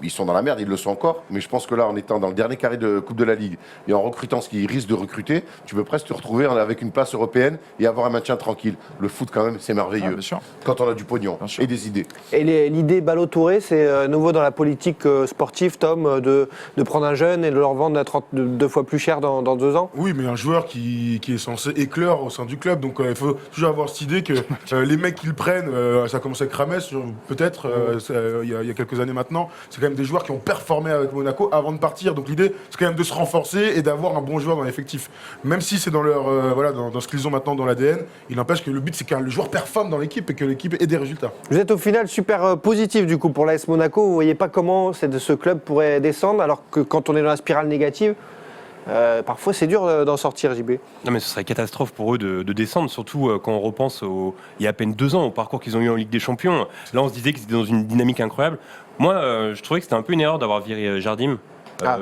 ils sont dans la merde, ils le sont encore, mais je pense que là, en étant dans le dernier carré de Coupe de la Ligue et en recrutant ce qu'ils risquent de recruter, tu peux presque te retrouver avec une place européenne et avoir un maintien tranquille. Le foot, quand même, c'est merveilleux. Bien sûr. Quand on a du pognon et des idées. Et l'idée Ballot-Touré, c'est nouveau dans la politique sportive, Tom, de prendre un jeune et de leur vendre à 32 fois plus cher dans 2 ans. Oui, mais un joueur qui est censé éclore au sein du club, donc il faut toujours avoir cette idée que les mecs qu'ils prennent, ça a commencé avec Rames, peut-être, il y a quelques années maintenant, c'est quand même des joueurs qui ont performé avec Monaco avant de partir, donc l'idée c'est quand même de se renforcer et d'avoir un bon joueur dans l'effectif. Même si c'est dans leur dans ce qu'ils ont maintenant dans l'ADN, il n'empêche que le but c'est que le joueur performe dans l'équipe et que l'équipe ait des résultats. Vous êtes au final super positif du coup pour l'AS Monaco. Vous voyez pas comment ce club pourrait descendre alors que quand on est dans la spirale négative, parfois c'est dur d'en sortir, JB. Non, mais ce serait catastrophe pour eux de descendre, surtout quand on repense il y a à peine 2 ans au parcours qu'ils ont eu en Ligue des Champions. Là, on se disait qu'ils étaient dans une dynamique incroyable. Moi, je trouvais que c'était un peu une erreur d'avoir viré Jardim.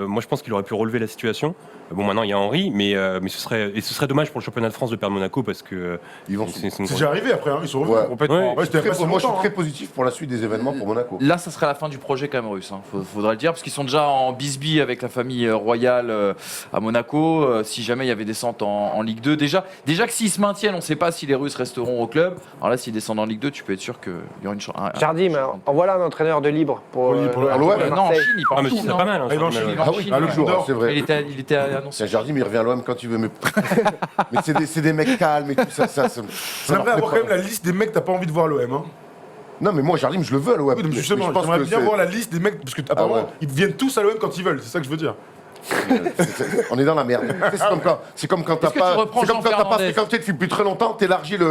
Moi, je pense qu'il aurait pu relever la situation. Bon, maintenant il y a Henry, mais ce serait dommage pour le championnat de France de perdre Monaco parce que c'est déjà arrivé après, hein, ils sont revenus. Complètement. Ouais, c'était pas Moi, je suis longtemps, très positif pour la suite des événements pour Monaco. Là, ça serait la fin du projet quand même russe, hein. Faudrait le dire, parce qu'ils sont déjà en bisbille avec la famille royale à Monaco. Si jamais il y avait descente en Ligue 2, déjà que s'ils se maintiennent, on ne sait pas si les Russes resteront au club. Alors là, s'ils descendent en Ligue 2, tu peux être sûr qu'il y aura une chance. Jardim, en voilà un entraîneur de libre pour l'OM. Non, en Chine, il part mais tout, c'est non pas mal. Hein, Ah, il Jardim, enchaîne. Ah oui, Chine, le jour, c'est vrai. Il était annoncé. Jardim, il revient à l'OM quand il veut, mais c'est des mecs calmes et tout ça. On aimerait avoir quand même la liste des mecs que t'as pas envie de voir à l'OM. Hein. Non, mais moi, Jardim, je le veux à l'OM. Oui, donc justement, Mais je pense j'aimerais que bien c'est- voir la liste des mecs, parce que apparemment, ouais. ils viennent tous à l'OM quand ils veulent, c'est ça que je veux dire. On est dans la merde. C'est comme quand t'as Est-ce que tu pas, reprends c'est comme quand t'as pas Jean-Fernandez fréquenté depuis plus très longtemps, t'élargis la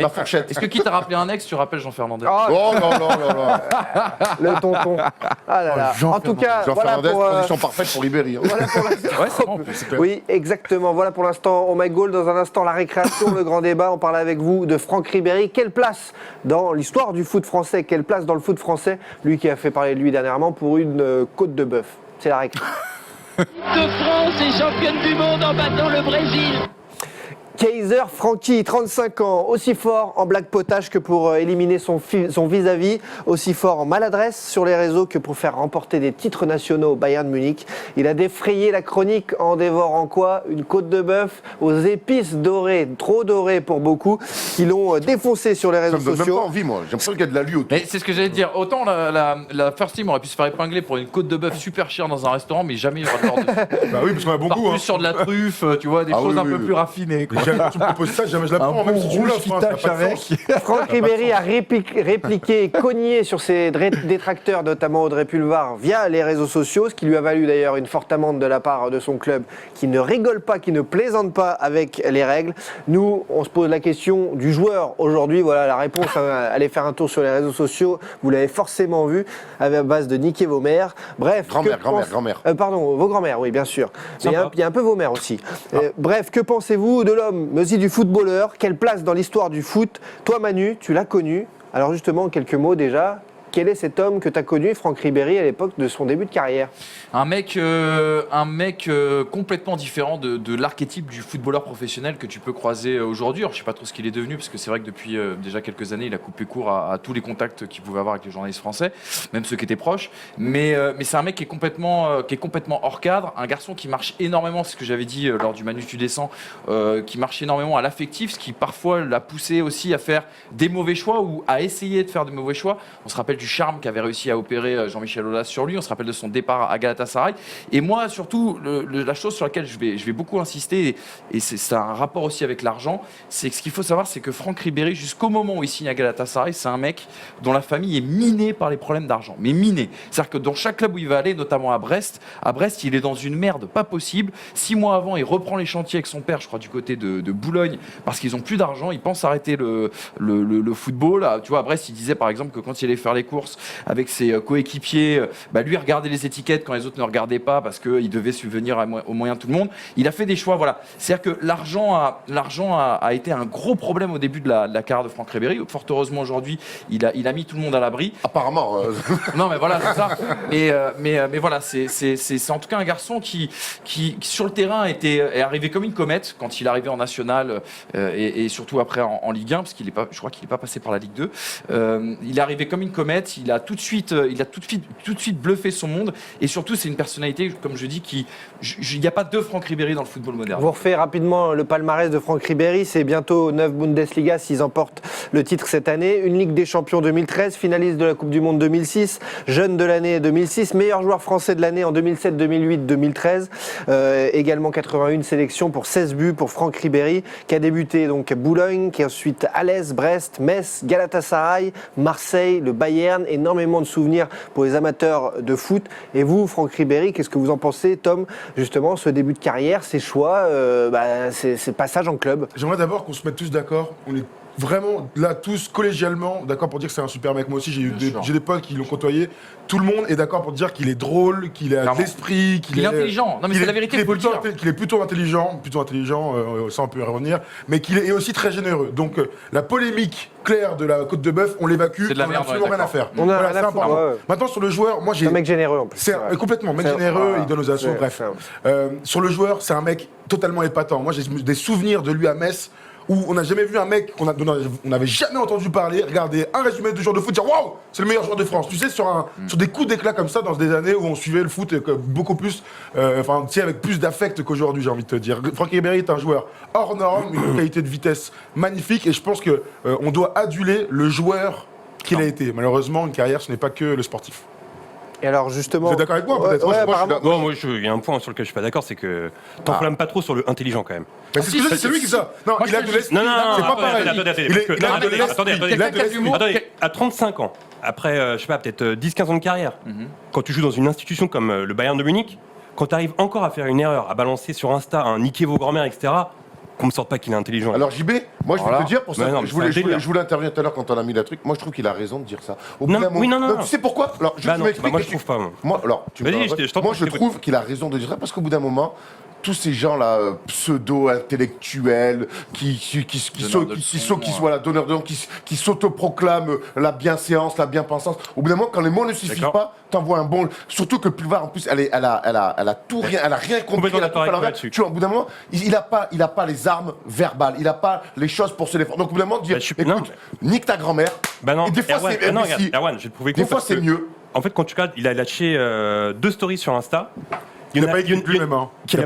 fourchette. Est-ce que quitte à rappeler un ex, tu rappelles Jean Fernandez? Oh non, non, non, non. le tonton. Ah là là. En tout cas, Jean voilà Fernandez, pour, condition parfaite pour Ribéry. Hein. voilà pour l'instant. Ouais, c'est bon. C'est clair. Oui, exactement. Voilà pour l'instant Oh My Goal. Dans un instant, la récréation, le grand débat. On parle avec vous de Franck Ribéry. Quelle place dans l'histoire du foot français? Quelle place dans le foot français? Lui qui a fait parler de lui dernièrement pour une côte de bœuf. C'est la récré. de France est championne du monde en battant le Brésil. Kaiser Francky, 35 ans, aussi fort en blague potage que pour éliminer son vis-à-vis, aussi fort en maladresse sur les réseaux que pour faire remporter des titres nationaux au Bayern de Munich. Il a défrayé la chronique en dévorant quoi? Une côte de bœuf aux épices dorées, trop dorées pour beaucoup, qui l'ont défoncé sur les Ça réseaux me donne même pas sociaux. envie, moi. J'ai l'impression qu'il y a de la lue autour. Mais c'est ce que j'allais te dire. Autant la First Team aurait pu se faire épingler pour une côte de bœuf super chère dans un restaurant, mais jamais il y aura de l'ordre de Bah oui, parce qu'on a Par beaucoup. plus Hein. sur de la truffe, tu vois, des Ah choses oui, un oui, peu oui. plus raffinées, quoi. Jamais tu me proposes ça, jamais je la prends, même si tu me l'offres, hein, ça n'a pas de sens. Franck Ribéry a répliqué et cogné sur ses détracteurs, notamment Audrey Pulvar, via les réseaux sociaux, ce qui lui a valu d'ailleurs une forte amende de la part de son club, qui ne rigole pas, qui ne plaisante pas avec les règles. Nous, on se pose la question du joueur aujourd'hui. Voilà la réponse. Allez faire un tour sur les réseaux sociaux. Vous l'avez forcément vu, à base de niquer vos mères. Bref. Grand-mère. Pardon, vos grand-mères, oui, bien sûr. Mais Sympa. il y a un peu vos mères aussi. Bref, que pensez-vous de l'homme, mais aussi du footballeur? Quelle place dans l'histoire du foot? Toi, Manu, tu l'as connu. Alors justement, en quelques mots déjà, quel est cet homme que tu as connu, Franck Ribéry, à l'époque de son début de carrière? Un mec complètement différent de l'archétype du footballeur professionnel que tu peux croiser aujourd'hui. Alors, je ne sais pas trop ce qu'il est devenu, parce que c'est vrai que depuis déjà quelques années, il a coupé court à tous les contacts qu'il pouvait avoir avec les journalistes français, même ceux qui étaient proches. Mais c'est un mec qui est complètement hors cadre, un garçon qui marche énormément, c'est ce que j'avais dit lors du Manu tu descends, qui marche énormément à l'affectif, ce qui parfois l'a poussé aussi à faire des mauvais choix ou à essayer de faire des mauvais choix. On se rappelle du charme qu'avait réussi à opérer Jean-Michel Aulas sur lui, on se rappelle de son départ à Galatasaray. Et moi, surtout, la chose sur laquelle je vais beaucoup insister, et c'est un rapport aussi avec l'argent, c'est que ce qu'il faut savoir, c'est que Franck Ribéry, jusqu'au moment où il signe à Galatasaray, c'est un mec dont la famille est minée par les problèmes d'argent. Mais minée. C'est-à-dire que dans chaque club où il va aller, notamment à Brest, il est dans une merde pas possible. 6 mois avant, il reprend les chantiers avec son père, je crois, du côté de Boulogne, parce qu'ils n'ont plus d'argent. Ils pensent arrêter le football. Tu vois, à Brest, il disait par exemple que quand il allait faire les courses avec ses coéquipiers. Lui regardait les étiquettes quand les autres ne regardaient pas parce qu'il devait subvenir au moyen de tout le monde. Il a fait des choix, voilà. C'est-à-dire que l'argent a été un gros problème au début de la carrière de Franck Ribéry. Fort heureusement aujourd'hui, il a mis tout le monde à l'abri. Apparemment. Non mais voilà, c'est ça. Mais voilà, c'est en tout cas un garçon qui sur le terrain est arrivé comme une comète quand il est arrivé en National et surtout après en Ligue 1 parce je crois qu'il n'est pas passé par la Ligue 2. Il est arrivé comme une comète. Il a tout de suite bluffé son monde et surtout c'est une personnalité, comme je dis, il n'y a pas deux Franck Ribéry dans le football moderne. Vous refait rapidement le palmarès de Franck Ribéry. C'est bientôt 9 Bundesliga s'ils emportent le titre cette année. Une Ligue des Champions 2013, finaliste de la Coupe du Monde 2006, jeune de l'année 2006, meilleur joueur français de l'année en 2007, 2008, 2013. Également 81 sélections pour 16 buts pour Franck Ribéry, qui a débuté donc à Boulogne, qui a ensuite Alès, Brest, Metz, Galatasaray, Marseille, le Bayern. Énormément de souvenirs pour les amateurs de foot. Et vous, Franck Ribéry, qu'est-ce que vous en pensez, Tom, justement, ce début de carrière, ces choix, ces passages en club? J'aimerais d'abord qu'on se mette tous d'accord. On est vraiment là tous collégialement d'accord pour dire que c'est un super mec. Moi aussi j'ai des potes qui l'ont côtoyé. Tout le monde est d'accord pour dire qu'il est drôle, qu'il a de l'esprit, qu'il est intelligent. Non mais c'est la vérité, faut le dire. Qu'il est plutôt intelligent, ça on peut y revenir, mais qu'il est aussi très généreux. Donc la polémique claire de la Côte de Bœuf, on l'évacue, on n'a absolument rien à faire. On a rien à important. faire. Maintenant sur le joueur, moi j'ai un mec généreux en plus. C'est complètement mec généreux, il donne aux assos, bref. Sur le joueur, c'est un mec totalement épatant. Moi j'ai des souvenirs de lui à Metz où on n'a jamais vu un mec dont on n'avait jamais entendu parler, regarder un résumé de joueur de foot, dire waouh, c'est le meilleur joueur de France. Tu sais, sur des coups d'éclat comme ça, dans des années où on suivait le foot beaucoup plus, avec plus d'affect qu'aujourd'hui, j'ai envie de te dire. Franck Ribéry est un joueur hors norme, une qualité de vitesse magnifique, et je pense que on doit aduler le joueur qu'il a été. Malheureusement, une carrière, ce n'est pas que le sportif. Et alors justement, vous êtes d'accord avec moi peut-être? Non, il y a un point sur lequel je suis pas d'accord, c'est que t'enflammes pas trop sur le intelligent quand même. Mais c'est lui qui ça. Non, il a de l'esprit. Non, c'est pas pareil. Attendez, à 35 ans, après, je sais pas, peut-être 10-15 ans de carrière, quand tu joues dans une institution comme le Bayern de Munich, quand tu arrives encore à faire une erreur, à balancer sur Insta un niquez vos grand-mères, etc., qu'on me sorte pas qu'il est intelligent. Alors JB, moi je vais te dire, pour ça, non, je voulais intervenir tout à l'heure quand on a mis le truc, moi je trouve qu'il a raison de dire ça. Non. Tu sais pourquoi? Alors, moi je trouve pas. Moi je trouve qu'il a raison de dire ça parce qu'au bout d'un moment, tous ces gens-là, pseudo-intellectuels, qui s'autoproclament la bienséance, la bien-pensance, au bout d'un moment, quand les mots ne suffisent pas, t'envoies un bon. Surtout que Pulvar, en plus, elle a tout rien, elle a rien compris, elle a tout fait à l'envers. Tu vois, au bout d'un moment, il a pas les armes verbales, il a pas les choses pour se défendre. Donc au bout d'un moment, dire, écoute, nique ta grand-mère. Et des fois, Erwan, je vais te prouver que des fois c'est mieux. En fait, quand tu regardes, il a lâché 2 stories sur Insta. Il n'a pas écrit lui-même. Il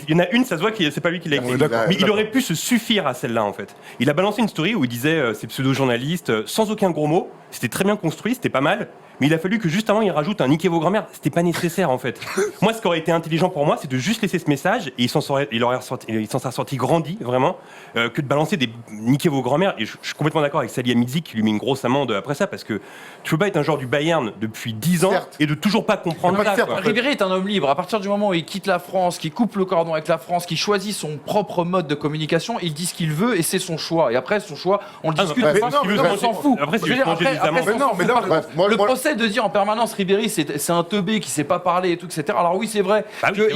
y en a une, ça se voit que c'est pas lui qui l'a écrit. Mais il aurait pu se suffire à celle-là, en fait. Il a balancé une story où il disait c'est pseudo-journaliste, sans aucun gros mot. C'était très bien construit, c'était pas mal. Mais il a fallu que juste avant il rajoute un niquez vos grand-mères. C'était pas nécessaire en fait. Moi, ce qui aurait été intelligent pour moi, c'est de juste laisser ce message et il s'en serait ressorti grandi vraiment que de balancer des niquez vos grand-mères. Et je suis complètement d'accord avec Salihamidzic qui lui met une grosse amende après ça parce que tu peux pas être un joueur du Bayern depuis 10 ans et de toujours pas comprendre ça. Ribéry est un homme libre. À partir du moment où il quitte la France, qu'il coupe le cordon avec la France, qu'il choisit son propre mode de communication, il dit ce qu'il veut et c'est son choix. Et après son choix, on le discute. On s'en fout. Après, le procès de dire en permanence Ribéry c'est un teubé qui sait pas parler et tout, etc. Alors oui, c'est vrai qu'il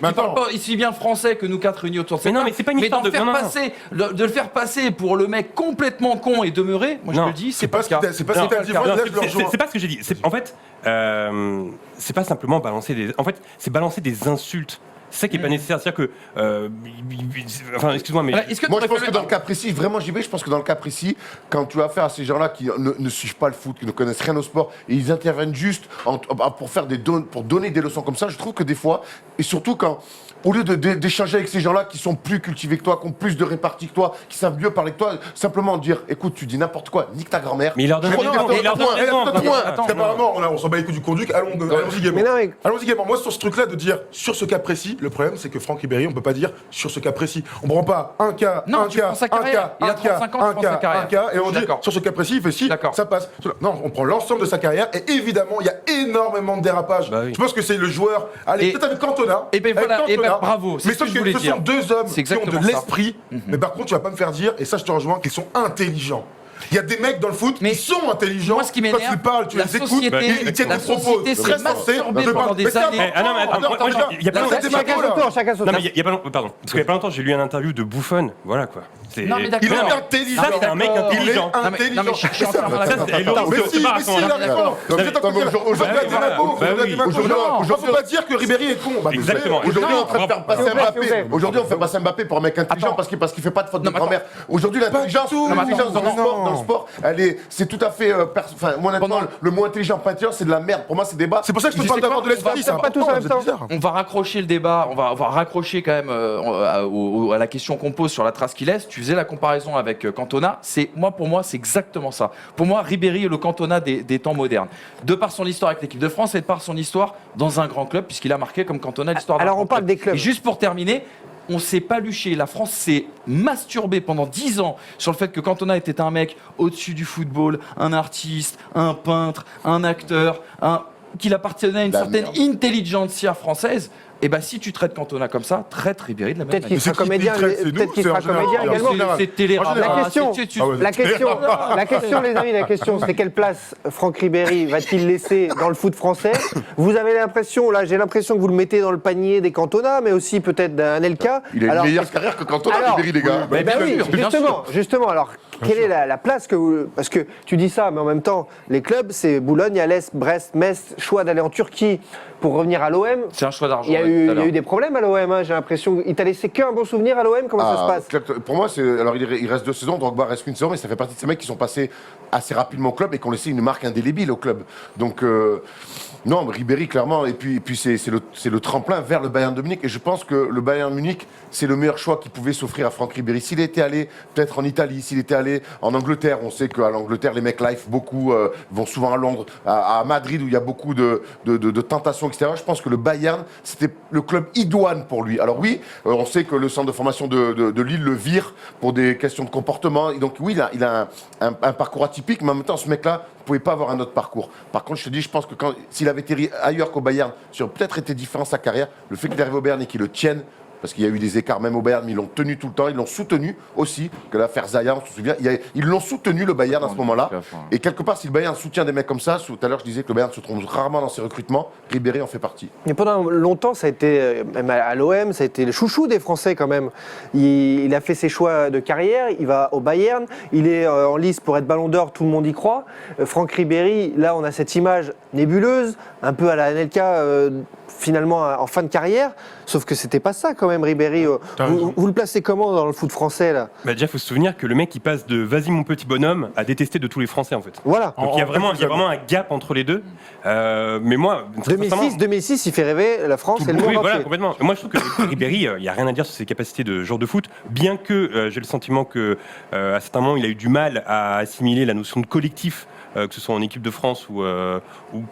parle pas aussi bien français que nous 4 réunis autour de cette table. Mais c'est pas une histoire de le faire passer pour le mec complètement con et demeuré, moi je te le dis, c'est pas ce qu'il c'est pas ce que dit. C'est pas ce que j'ai dit. En fait, c'est pas simplement balancer des. En fait, c'est balancer des insultes. C'est ça qui n'est pas nécessaire. C'est-à-dire que. Enfin, excuse-moi, mais. Moi, je pense que dans le cas précis, vraiment, JB, je pense que dans le cas précis, quand tu as affaire à ces gens-là qui ne suivent pas le foot, qui ne connaissent rien au sport, et ils interviennent juste pour donner des leçons comme ça, je trouve que des fois, et surtout quand. Au lieu d'échanger avec ces gens-là qui sont plus cultivés que toi, qui ont plus de répartie que toi, qui savent mieux parler que toi, simplement dire, écoute, tu dis n'importe quoi, nique ta grand-mère. Mais il leur donne raison. Apparemment, on s'en bat les couilles du conduit. Allons-y gaiement. Allons-y gaiement. Moi, sur ce truc-là, de dire sur ce cas précis, le problème, c'est que Franck Ribéry, on peut pas dire sur ce cas précis. On prend pas un cas, et on dit sur ce cas précis, il fait si, ça passe. Non, on prend l'ensemble de sa carrière et évidemment, il y a énormément de dérapages. Je pense que c'est le joueur. Allez, peut-être avec Cantona. Bravo, mais sauf que ce sont deux hommes qui ont de l'esprit, mais par contre, tu vas pas me faire dire, et ça je te rejoins, qu'ils sont intelligents. Il y a des mecs dans le foot qui sont intelligents. Moi, ce qui quand m'énerve, tu parles, tu la les écoutes, société- ils tiennent la des propos société s'est très sensés. masturbée pendant des années. Ah non, mais attends, moi, il y a pas longtemps- Chacun son tour, chacun son Non, tour. mais il y a pas longtemps, pardon. Parce qu'il y a pas longtemps, j'ai lu une interview de Buffon. Voilà quoi. C'est- Non, mais d'accord. Il est Non, intelligent. Ça, c'est un mec intelligent. Il est Non, mais intelligent. je suis entièrement Ça, d'accord. c'est Laurent, Mais c'est si, pas mais si, à ce il a moment-là. raison. Non, mais Aujourd'hui, aujourd'hui, on peut pas dire que Ribéry est con. Bah, Exactement. Aujourd'hui, on est en train de faire passer S'il vous plaît, s'il vous Mbappé. plaît. Aujourd'hui, on fait passer Mbappé pour un mec intelligent parce qu'il fait pas de faute de Non, mais attends. grand-mère. Aujourd'hui, l'intelligence tout. l'intelligence dans le Non, sport, non. dans le sport, c'est tout à fait. Enfin, moi, honnêtement, le mot intelligent, pas intelligent, c'est de la merde. Pour moi, c'est débat. C'est pour ça que je te parle d'abord de l'esprit, c'est pas tous en important, même c'est temps. bizarre. On va raccrocher le débat, on va raccrocher quand même à la question qu'on pose sur la trace qu'il laisse. Tu faisais la comparaison avec Cantona. Pour moi, c'est exactement ça. Pour moi, Ribéry est le Cantona des temps modernes. De par son histoire avec l'équipe de France et de par son histoire dans un grand club, puisqu'il a marqué comme Cantona l'histoire d'un Alors, grand on parle club. des clubs. Et juste pour terminer, on s'est paluché. La France s'est masturbée pendant 10 ans sur le fait que Cantona était un mec au-dessus du football, un artiste, un peintre, un acteur, qu'il appartenait à une La certaine merde. intelligentsia française. Et bah si tu traites Cantona comme ça, traite Ribéry de la même Peut-être qu'il manière. sera comédien, peut-être qu'il sera comédien Alors, également. général. C'est Télérama. La question, c'est- Ah ouais, la question, les amis, la question, c'est quelle place Franck Ribéry va-t-il laisser dans le foot français? Vous avez l'impression, là, j'ai l'impression que vous le mettez dans le panier des Cantona, mais aussi peut-être d'un Elka. Il a une Alors, meilleure carrière que Cantona, alors, Ribéry, les gars. Ben oui, bien justement. Alors, quelle est la place que vous... Parce que tu dis ça, mais en même temps, les clubs, c'est Boulogne, Alès, Brest, Metz, choix d'aller en Turquie pour revenir à l'OM. C'est un choix d'argent. Il y a ouais, tout à eu l'heure. des problèmes à l'OM, hein, j'ai l'impression. Il t'a laissé qu'un bon souvenir à l'OM, comment ça se passe? Claire, pour moi, alors il reste 2 saisons, Drogba reste qu'une saison, mais ça fait partie de ces mecs qui sont passés assez rapidement au club et qui ont laissé une marque indélébile au club. Donc, non, mais Ribéry, clairement, et puis c'est le tremplin vers le Bayern de Munich. Et je pense que le Bayern Munich, c'est le meilleur choix qu'il pouvait s'offrir à Franck Ribéry. S'il était allé peut-être en Italie, s'il était allé en Angleterre, on sait qu'à l'Angleterre, les mecs life beaucoup vont souvent à Londres, à Madrid, où il y a beaucoup de tentations, etc. Je pense que le Bayern, c'était le club idoine pour lui. Alors oui, on sait que le centre de formation de Lille le vire pour des questions de comportement. Et donc oui, il a un parcours atypique, mais en même temps, ce mec-là ne pouvait pas avoir un autre parcours. Par contre, je te dis, je pense que s'il avait été ailleurs qu'au Bayern, ça aurait peut-être été différent sa carrière. Le fait qu'il arrive au Bayern et qu'il le tienne, parce qu'il y a eu des écarts même au Bayern, mais ils l'ont tenu tout le temps, ils l'ont soutenu aussi, que l'affaire Zaya, on se souvient, ils l'ont soutenu le Bayern à ce moment-là. Et quelque part, si le Bayern soutient des mecs comme ça, tout à l'heure je disais que le Bayern se trompe rarement dans ses recrutements, Ribéry en fait partie. Et pendant longtemps, ça a été, même à l'OM, ça a été le chouchou des Français quand même. Il a fait ses choix de carrière, il va au Bayern, il est en lice pour être Ballon d'Or, tout le monde y croit. Franck Ribéry, là on a cette image nébuleuse, un peu à la Anelka, finalement en fin de carrière, sauf que c'était pas ça quand même Ribéry. Vous le placez comment dans le foot français là? Bah déjà, il faut se souvenir que le mec, il passe de vas-y mon petit bonhomme à détester de tous les Français en fait. Voilà. Donc il y a vraiment un gap entre les deux. Mais moi, très sincèrement, 2006, il fait rêver la France et le monde oui, voilà, entier. complètement. Moi, je trouve que Ribéry, il n'y a rien à dire sur ses capacités de joueur de foot, bien que j'ai le sentiment que à certains moments, il a eu du mal à assimiler la notion de collectif. Que ce soit en équipe de France ou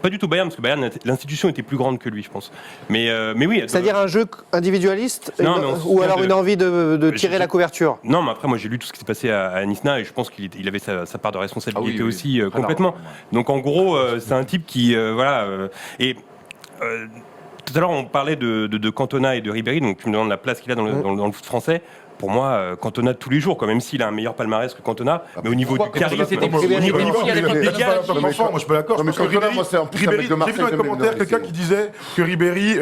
pas du tout Bayern, parce que Bayern, l'institution était plus grande que lui, je pense. Mais oui. C'est-à-dire un jeu individualiste Non, mais on se ou souvient alors de- une envie de tirer J'ai- la couverture? Non, mais après, moi, j'ai lu tout ce qui s'est passé à Nisna et je pense qu'il avait sa part de responsabilité Ah oui, oui. aussi Ah, complètement. non. Donc, en gros, c'est un type qui, et tout à l'heure, on parlait de Cantona et de Ribéry, donc tu me demandes la place qu'il a dans le foot français. Pour moi, Cantona tous les jours, quand même s'il a un meilleur palmarès que Cantona, mais au niveau du pourquoi charisme, Cantona, au c'était niveau Ribéry à l'époque des des gars, gars, Moi, je suis pas d'accord. Non, mais Je pense que Cantona, moi, c'est en plus un mec de j'ai vu Marseille, dans les de commentaires Ménard, quelqu'un c'est- qui disait que Ribéry,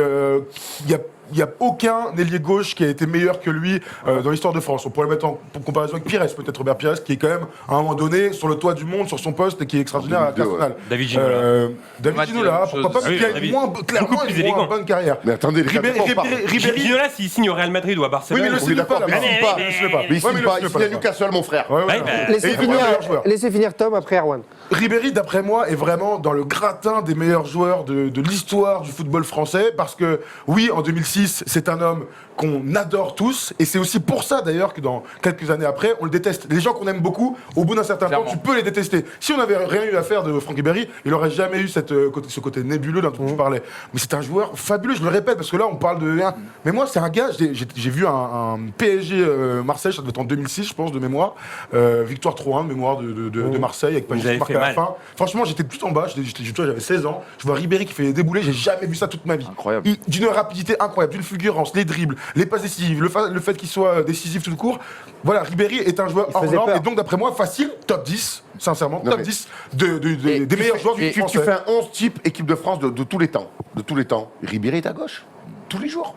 il n'y a aucun ailier gauche qui a été meilleur que lui dans l'histoire de France. On pourrait le mettre en comparaison avec Pires, peut-être Robert Pires, qui est quand même, à un moment donné, sur le toit du monde, sur son poste, et qui est extraordinaire à Arsenal. David Ginola. David Ginola, pourquoi pas, Ah oui, mais qui a David. clairement Beaucoup plus une élégant. bonne carrière. Mais attendez, les gars, de quoi on parle Ribéry, Ginola, s'il signe au Real Madrid ou à oui, Barcelone, mais le On est signe d'accord, pas, mais il là-bas. signe pas. Mais il signe pas. Mais il Ouais, signe mais pas, il il signe signe à pas. Newcastle, mon frère. Ouais, ouais, Ouais, ouais. bah, Laissez Et il est vraiment meilleur joueur. finir Tom après Erwan. Ribéry, d'après moi, est vraiment dans le gratin des meilleurs joueurs de l'histoire du football français parce que, oui, en 2006, c'est un homme qu'on adore tous et c'est aussi pour ça d'ailleurs que dans quelques années après, on le déteste. Les gens qu'on aime beaucoup, au bout d'un certain temps, Clairement. tu peux les détester. Si on n'avait rien eu à faire de Franck Ribéry, il n'aurait jamais eu ce côté nébuleux dont tu parlais. Mais c'est un joueur fabuleux, je le répète, parce que là, on parle de rien. Mais moi, c'est un gars, j'ai vu un PSG Marseille, ça devait être en 2006, je pense, de mémoire. Victoire 3-1 de mémoire de Marseille avec Vous Pagis avez qui marque fait à la mal. fin. Franchement, j'étais tout en bas, j'avais 16 ans. Je vois Ribéry qui fait des déboulés, j'ai jamais vu ça toute ma vie. Incroyable. D'une rapidité incroyable. incroyable, d'une fulgurance, les dribbles, les passes décisives, le fait qu'il soit décisif tout court. Voilà, Ribéry est un joueur hors norme et donc d'après moi facile, top 10, sincèrement, top 10 des meilleurs joueurs du français. Tu fais un 11 type équipe de France de tous les temps. De tous les temps. Ribéry est à gauche. Tous les jours.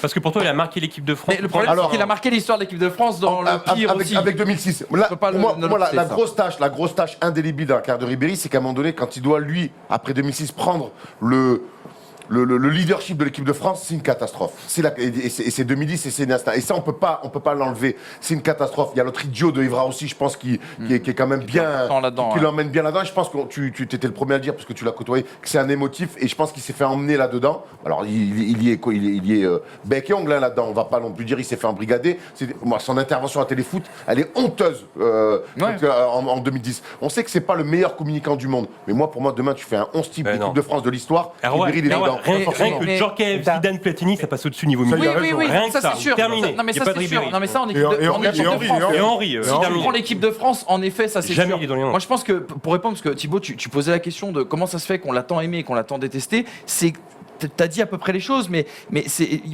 Parce que pour toi, il a marqué l'équipe de France. Mais le problème, c'est qu'il a marqué l'histoire de l'équipe de France dans le pire aussi. Avec 2006. Là, pour moi, la grosse tâche indélébile dans la carrière de Ribéry, c'est qu'à un moment donné, quand il doit, lui, après 2006, prendre le leadership de l'équipe de France, c'est une catastrophe. Et c'est 2010 et c'est Nasta. Et ça, on peut pas l'enlever. C'est une catastrophe. Il y a l'autre idiot de Evra aussi, je pense, qui est quand même bien, qui l'emmène bien là-dedans. Et je pense que tu étais le premier à le dire parce que tu l'as côtoyé, que c'est un émotif. Et je pense qu'il s'est fait emmener là-dedans. Alors, il y est bec et ongle là-dedans. On va pas non plus dire il s'est fait embrigader. Moi, son intervention à Téléfoot, elle est honteuse en 2010. On sait que c'est pas le meilleur communicant du monde. Mais moi, pour moi, demain, tu fais un 11 type d'équipe de France de l'histoire. Ribéry, il est dedans. Rien que Djorkaeff, Zidane, Platini, ça passe au-dessus niveau milieu. Oui, Rien que ça c'est sûr. Terminé. Non mais ça c'est sûr. Non mais ça en équipe Et de France. Et Henry. Si tu prends l'équipe de France, en effet, ça c'est sûr. Jamais il est dans les noms. Moi je pense que pour répondre, parce que Thibaut, tu posais la question de comment ça se fait qu'on l'a tant aimé et qu'on l'a tant détesté, c'est t'as dit à peu près les choses, mais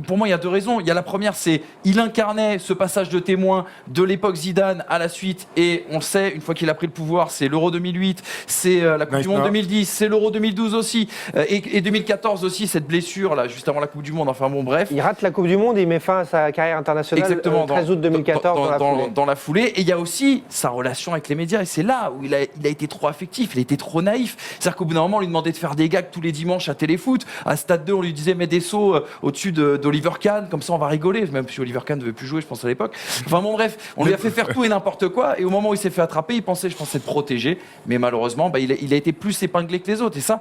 pour moi, il y a deux raisons. Il y a la première, c'est il incarnait ce passage de témoin de l'époque Zidane à la suite, et on le sait, une fois qu'il a pris le pouvoir, c'est l'Euro 2008, c'est la Coupe du Monde 2010, c'est l'Euro 2012 aussi, et 2014 aussi, cette blessure, là, juste avant la Coupe du Monde, enfin bon, bref. Il rate la Coupe du Monde et il met fin à sa carrière internationale. Exactement, le 13 août 2014 dans la foulée. Et il y a aussi sa relation avec les médias, et c'est là où il a été trop affectif, il a été trop naïf. C'est-à-dire qu'au bout d'un moment, on lui demandait de faire des gags tous les dimanches à Téléfoot. À Stade 2, on lui disait mets des sauts au-dessus d'Oliver Kahn, comme ça on va rigoler, même si Oliver Kahn ne veut plus jouer, je pense à l'époque. Enfin bon, bref, on lui a fait faire tout et n'importe quoi, et au moment où il s'est fait attraper, il pensait, je pense, être protégé, mais malheureusement, il a été plus épinglé que les autres, et ça,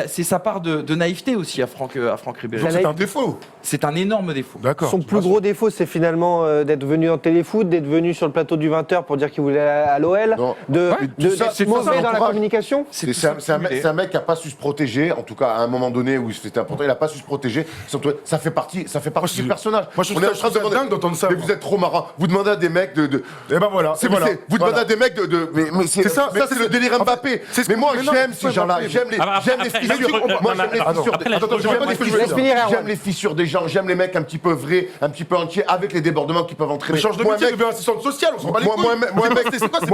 c'est sa part de naïveté aussi à Franck Ribéry. C'est un défaut. C'est un énorme défaut. D'accord. Son plus gros défaut, c'est finalement d'être venu en téléfoot, d'être venu sur le plateau du 20h pour dire qu'il voulait aller à l'OL, d'être mauvais dans la communication. C'est un mec qui n'a pas su se protéger, en tout cas à un moment donné où c'était important, il n'a pas su se protéger. Ça fait partie du personnage. Moi, je trouve ça dingue d'entendre ça. Mais vous êtes trop marrant. Vous demandez à des mecs de et ben voilà. Vous demandez à des mecs mais c'est ça. Ça c'est le délire Mbappé. Mais moi j'aime ces gens-là. J'aime les fissures. Moi j'aime les fissures des gens. J'aime les mecs un petit peu vrais, un petit peu entiers, avec les débordements qui peuvent entraîner. Mais change de métier, devient assistante sociale. On s'en bat les couilles.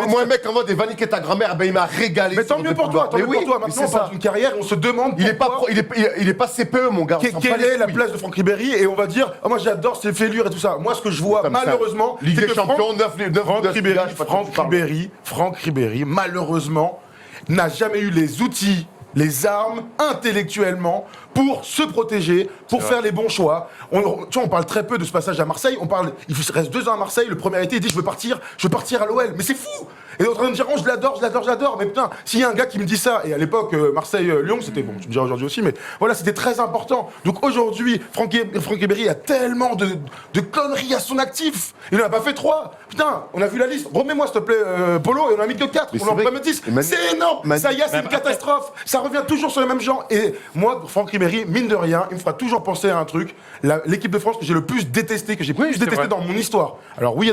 Moi un mec envoie des vanniques et ta grand-mère, il m'a régalé. Mais tant mieux pour toi. Maintenant on parle d'une carrière. On se demande. Il est pas CPE mon gars. Quelle est la place de Franck Ribéry? Et on va dire, moi j'adore ses fêlures et tout ça. Moi ce que je vois malheureusement, Ligue des Champions, Franck Ribéry, malheureusement, n'a jamais eu les outils, les armes intellectuellement pour se protéger, pour faire les bons choix. On parle très peu de ce passage à Marseille. Il reste 2 ans à Marseille. Le premier été, il dit je veux partir à l'OL. Mais c'est fou. Et l'autre en train de dire je l'adore. Mais putain, s'il y a un gars qui me dit ça, et à l'époque Marseille-Lyon, c'était bon. Tu me diras aujourd'hui aussi, mais voilà, c'était très important. Donc aujourd'hui, Franck Ribéry a tellement de conneries à son actif. Il n'en a pas fait 3. Putain, on a vu la liste. Remets-moi s'il te plaît, Polo, et on a mis que 4. On en a pas 10. C'est énorme. Ça y est, c'est une catastrophe. Ça revient toujours sur les mêmes gens. Et moi, Franck Ribéry, mine de rien, il me fera toujours penser à un truc. L'équipe de France que j'ai le plus détesté, dans mon histoire. Alors oui, il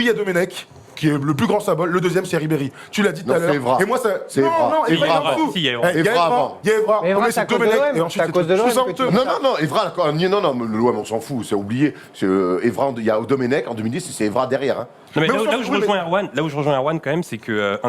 y a Domenech, qui est le plus grand symbole. Le deuxième, c'est Ribéry. Tu l'as dit tout à l'heure. Et moi, ça. C'est Evra. Non, Evra, il y a Evra. Il y a Evra. Evra, c'est à cause de l'OM. Et ensuite, c'est à cause de l'OM. Non, Evra, non, l'OM, on s'en fout, c'est oublié. Evra, il y a Domenech en 2010, c'est Evra derrière. Non, mais là où je rejoins Erwan, quand même, c'est que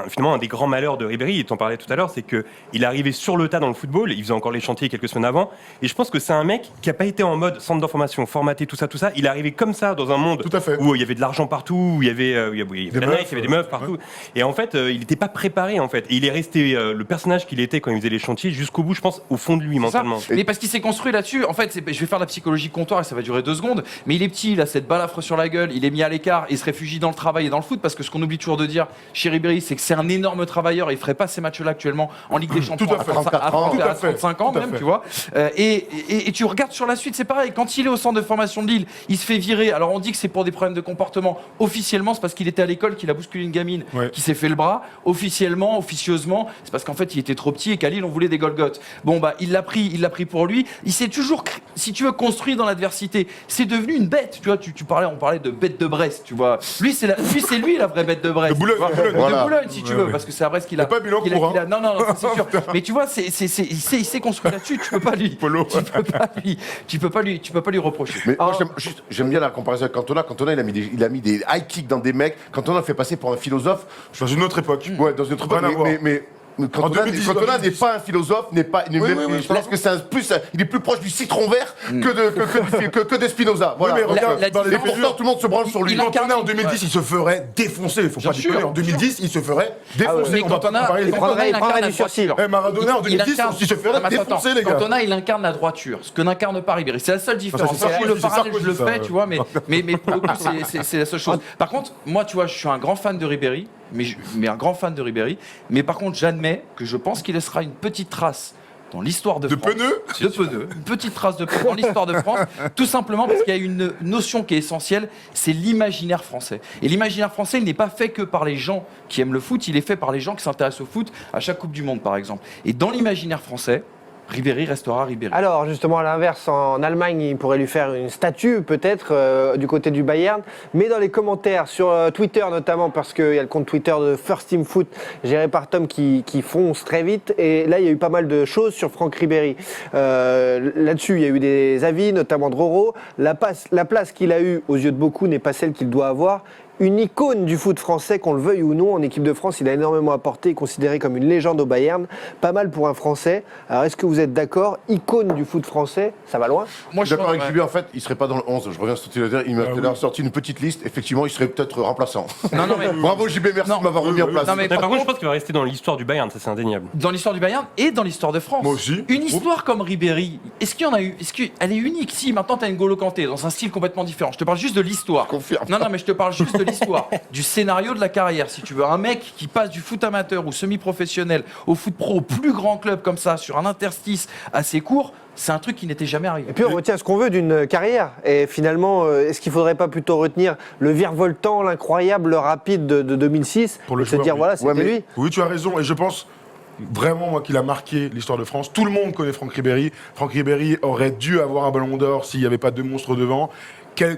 finalement un des grands malheurs de Ribéry, et t'en parlais tout à l'heure, c'est que il est arrivé sur le tas dans le football. Il faisait encore les chantiers quelques semaines avant, et je pense que c'est un mec qui a pas été en mode centre d'information formaté, tout ça. Il est arrivé comme ça dans un monde où il y avait de l'argent partout, où il y avait la Nike, il y avait des meufs partout, et en fait il n'était pas préparé en fait. Et il est resté le personnage qu'il était quand il faisait les chantiers jusqu'au bout, je pense, au fond de lui mentalement. Mais parce qu'il s'est construit là-dessus. En fait, je vais faire la psychologie comptoir et ça va durer 2 secondes. Mais il est petit, il a cette balafre sur la gueule, il est mis à l'écart, il se réfugie dans le travail et dans le foot, parce que ce qu'on oublie toujours de dire chez Ribéry, c'est que c'est un énorme travailleur. Il ferait pas ces matchs-là actuellement en Ligue des Champions à 35 ans même, tu vois. Et tu regardes sur la suite, c'est pareil. Quand il est au centre de formation de Lille, il se fait virer. Alors on dit que c'est pour des problèmes de comportement. Officiellement, c'est parce qu'il était à l'école, qu'il a bousculé une gamine, qui s'est fait le bras, officieusement, c'est parce qu'en fait, il était trop petit et qu'à Lille, on voulait des Golgoth. Bon, bah, il l'a pris pour lui. Il s'est toujours, si tu veux, construit dans l'adversité. C'est devenu une bête. Tu vois, on parlait de bête de Brest, tu vois. Lui, c'est lui la vraie bête de Brest. De Boulogne, de Boulogne, si tu veux, parce que c'est à Brest qu'il a. pas bilan pour non, c'est sûr. Mais tu vois, il s'est construit là-dessus. Tu peux pas lui reprocher. Mais moi, j'aime bien la comparaison avec Cantona. Cantona, il a mis des high kicks dans des mecs. Cantona fait passer pour un philosophe. Dans une autre époque. Ouais, dans une autre époque. Mais Cantona n'est pas un philosophe, je pense que il est plus proche du citron vert que de Spinoza. Voilà. Oui, mais regarde, et pourtant, tout le monde se branle sur lui. Cantona, en 2010, il se ferait défoncer. Il faut pas déconner. En 2010, il se ferait défoncer. Mais Cantona, il prendrait du sursis. Maradona, en 2010, il se ferait défoncer, les gars. Cantona, il incarne la droiture, ce que n'incarne pas Ribéry. C'est la seule différence. Si le parallèle, je le fais, tu vois, mais pour le coup, c'est la seule chose. Par contre, moi, tu vois, je suis un grand fan de Ribéry. Mais un grand fan de Ribéry. Mais par contre, j'admets que je pense qu'il laissera une petite trace dans l'histoire de France. De pneus. Une petite trace de pneus dans l'histoire de France, tout simplement parce qu'il y a une notion qui est essentielle, c'est l'imaginaire français. Et l'imaginaire français, il n'est pas fait que par les gens qui aiment le foot, il est fait par les gens qui s'intéressent au foot à chaque Coupe du Monde, par exemple. Et dans l'imaginaire français, Ribéry restera Ribéry. Alors justement à l'inverse, en Allemagne, il pourrait lui faire une statue peut-être du côté du Bayern. Mais dans les commentaires sur Twitter notamment, parce qu'il y a le compte Twitter de First Team Foot géré par Tom qui fonce très vite. Et là il y a eu pas mal de choses sur Franck Ribéry. Là-dessus il y a eu des avis, notamment de Roro. La place qu'il a eue aux yeux de beaucoup n'est pas celle qu'il doit avoir. Une icône du foot français, qu'on le veuille ou non, en équipe de France, il a énormément apporté, est considéré comme une légende au Bayern, pas mal pour un Français. Alors est-ce que vous êtes d'accord, icône du foot français, ça va loin? Moi je suis d'accord avec lui, en fait, il serait pas dans le 11, je reviens sur ce que tu veux dire, il m'a sorti une petite liste, effectivement il serait peut-être remplaçant. Non, mais... Bravo JB, merci de m'avoir remis en place. Mais par contre, je pense qu'il va rester dans l'histoire du Bayern, ça c'est indéniable. Dans l'histoire du Bayern et dans l'histoire de France. Moi aussi. Une histoire comme Ribéry, est-ce qu'il y en a eu? Est-ce qu'elle est unique? Si, maintenant tu as une N'Golo Kanté dans un style complètement différent. Je te parle juste de l'histoire. Confirme. Non, mais je te parle juste de l'histoire. Du scénario de la carrière, si tu veux. Un mec qui passe du foot amateur ou semi-professionnel au foot pro, au plus grand club comme ça, sur un interstice assez court, c'est un truc qui n'était jamais arrivé. Et puis on retient ce qu'on veut d'une carrière. Et finalement, est-ce qu'il ne faudrait pas plutôt retenir le virevoltant, l'incroyable, le rapide de 2006 pour le et se dire, voilà, c'était lui. Oui, tu as raison. Et je pense vraiment, moi, qu'il a marqué l'histoire de France. Tout le monde connaît Franck Ribéry. Franck Ribéry aurait dû avoir un ballon d'or s'il n'y avait pas deux monstres devant.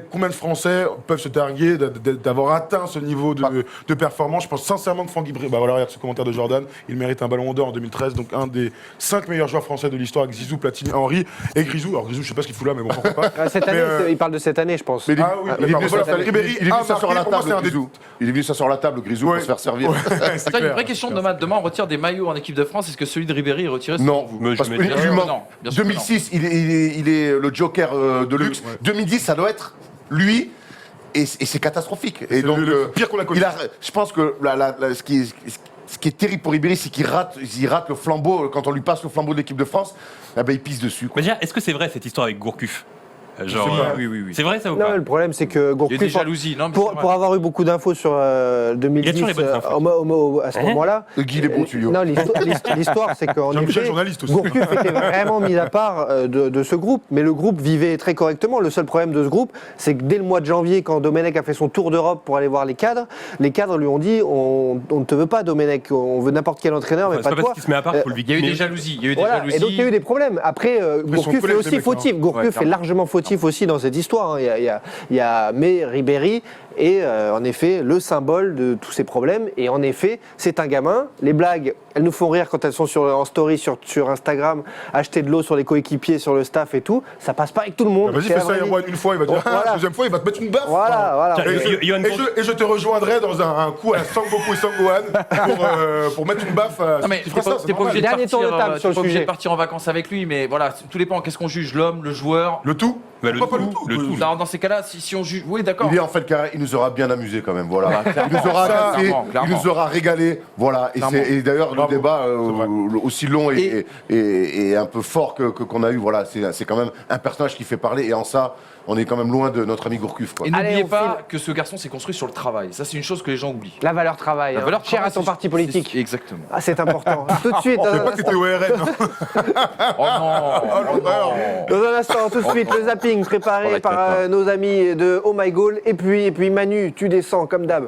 Combien de Français peuvent se targuer d'avoir atteint ce niveau de performance? Je pense sincèrement que Franck Ribéry, bah voilà, regarde ce commentaire de Jordan, il mérite un ballon d'or en 2013, donc un des 5 meilleurs joueurs français de l'histoire avec Zizou, Platini, Henry et Grisou. Alors Grisou, je sais pas ce qu'il fout là, mais bon, pourquoi pas. Cette année, il parle de cette année, je pense. Mais il est venu s'asseoir à la table, Grisou. Il est venu s'asseoir à la table, Grisou, pour se faire servir. C'est une vraie question de demain, on retire des maillots en équipe de France, est-ce que celui de Ribéry est retiré? Non, parce que 2006, il est le joker de luxe. 2010, ça doit être lui, et c'est catastrophique. Et donc, le pire qu'on a connu. Je pense que ce qui est terrible pour Ribéry, c'est qu'il rate le flambeau. Quand on lui passe le flambeau de l'équipe de France, il pisse dessus. Mais déjà, est-ce que c'est vrai cette histoire avec Gourcuff? Oui. C'est vrai ça ou non, pas? Le problème, c'est que Gourcuff, il y a des jalousies. pour avoir eu beaucoup d'infos sur 2010 à ce moment-là. Guy les bons tuyaux. Non, l'histoire, c'est qu'en effet, Gourcuff était vraiment mis à part de ce groupe, mais le groupe vivait très correctement. Le seul problème de ce groupe, c'est que dès le mois de janvier, quand Domenech a fait son tour d'Europe pour aller voir les cadres lui ont dit on ne te veut pas, Domenech, on veut n'importe quel entraîneur, mais pas toi. Parce qu'il se met à part, Il y a eu des jalousies. Et donc il y a eu des problèmes. Après, Gourcuff est aussi fautif. Gourcuff est largement fautif aussi dans cette histoire. Mais Ribéry est en effet le symbole de tous ces problèmes. Et en effet, c'est un gamin. Les blagues, elles nous font rire quand elles sont en story sur Instagram, acheter de l'eau sur les coéquipiers, sur le staff et tout. Ça passe pas avec tout le monde. Vas-y, fais ça, Erwan, une fois, il va dire la deuxième fois, il va te mettre une baffe. Voilà. Et je te rejoindrai dans un coup à la Sangoku et Sangohan pour mettre une baffe. Non mais t'es pas obligé de partir en vacances avec lui, mais voilà, tout dépend. Qu'est-ce qu'on juge, l'homme, le joueur? Le tout? Pas le tout. Alors dans ces cas-là, si on juge, oui d'accord. Il est en fait carré, il nous aura bien amusé quand même, voilà. Il nous aura agacé, il nous aura régalé, voilà. Et d'ailleurs le débat aussi long et un peu fort qu'on a eu, voilà, c'est quand même un personnage qui fait parler et en ça. On est quand même loin de notre ami Gourcuff. Et n'oubliez pas que ce garçon s'est construit sur le travail. Ça, c'est une chose que les gens oublient. La valeur travail. Cher à ton parti politique. Exactement. Ah, c'est important. Tout de suite. Je sais pas que t'étais au RN. Oh non. Dans un instant, tout de suite, le zapping préparé par nos amis de Oh My Goal. Et puis Manu, tu descends comme d'hab.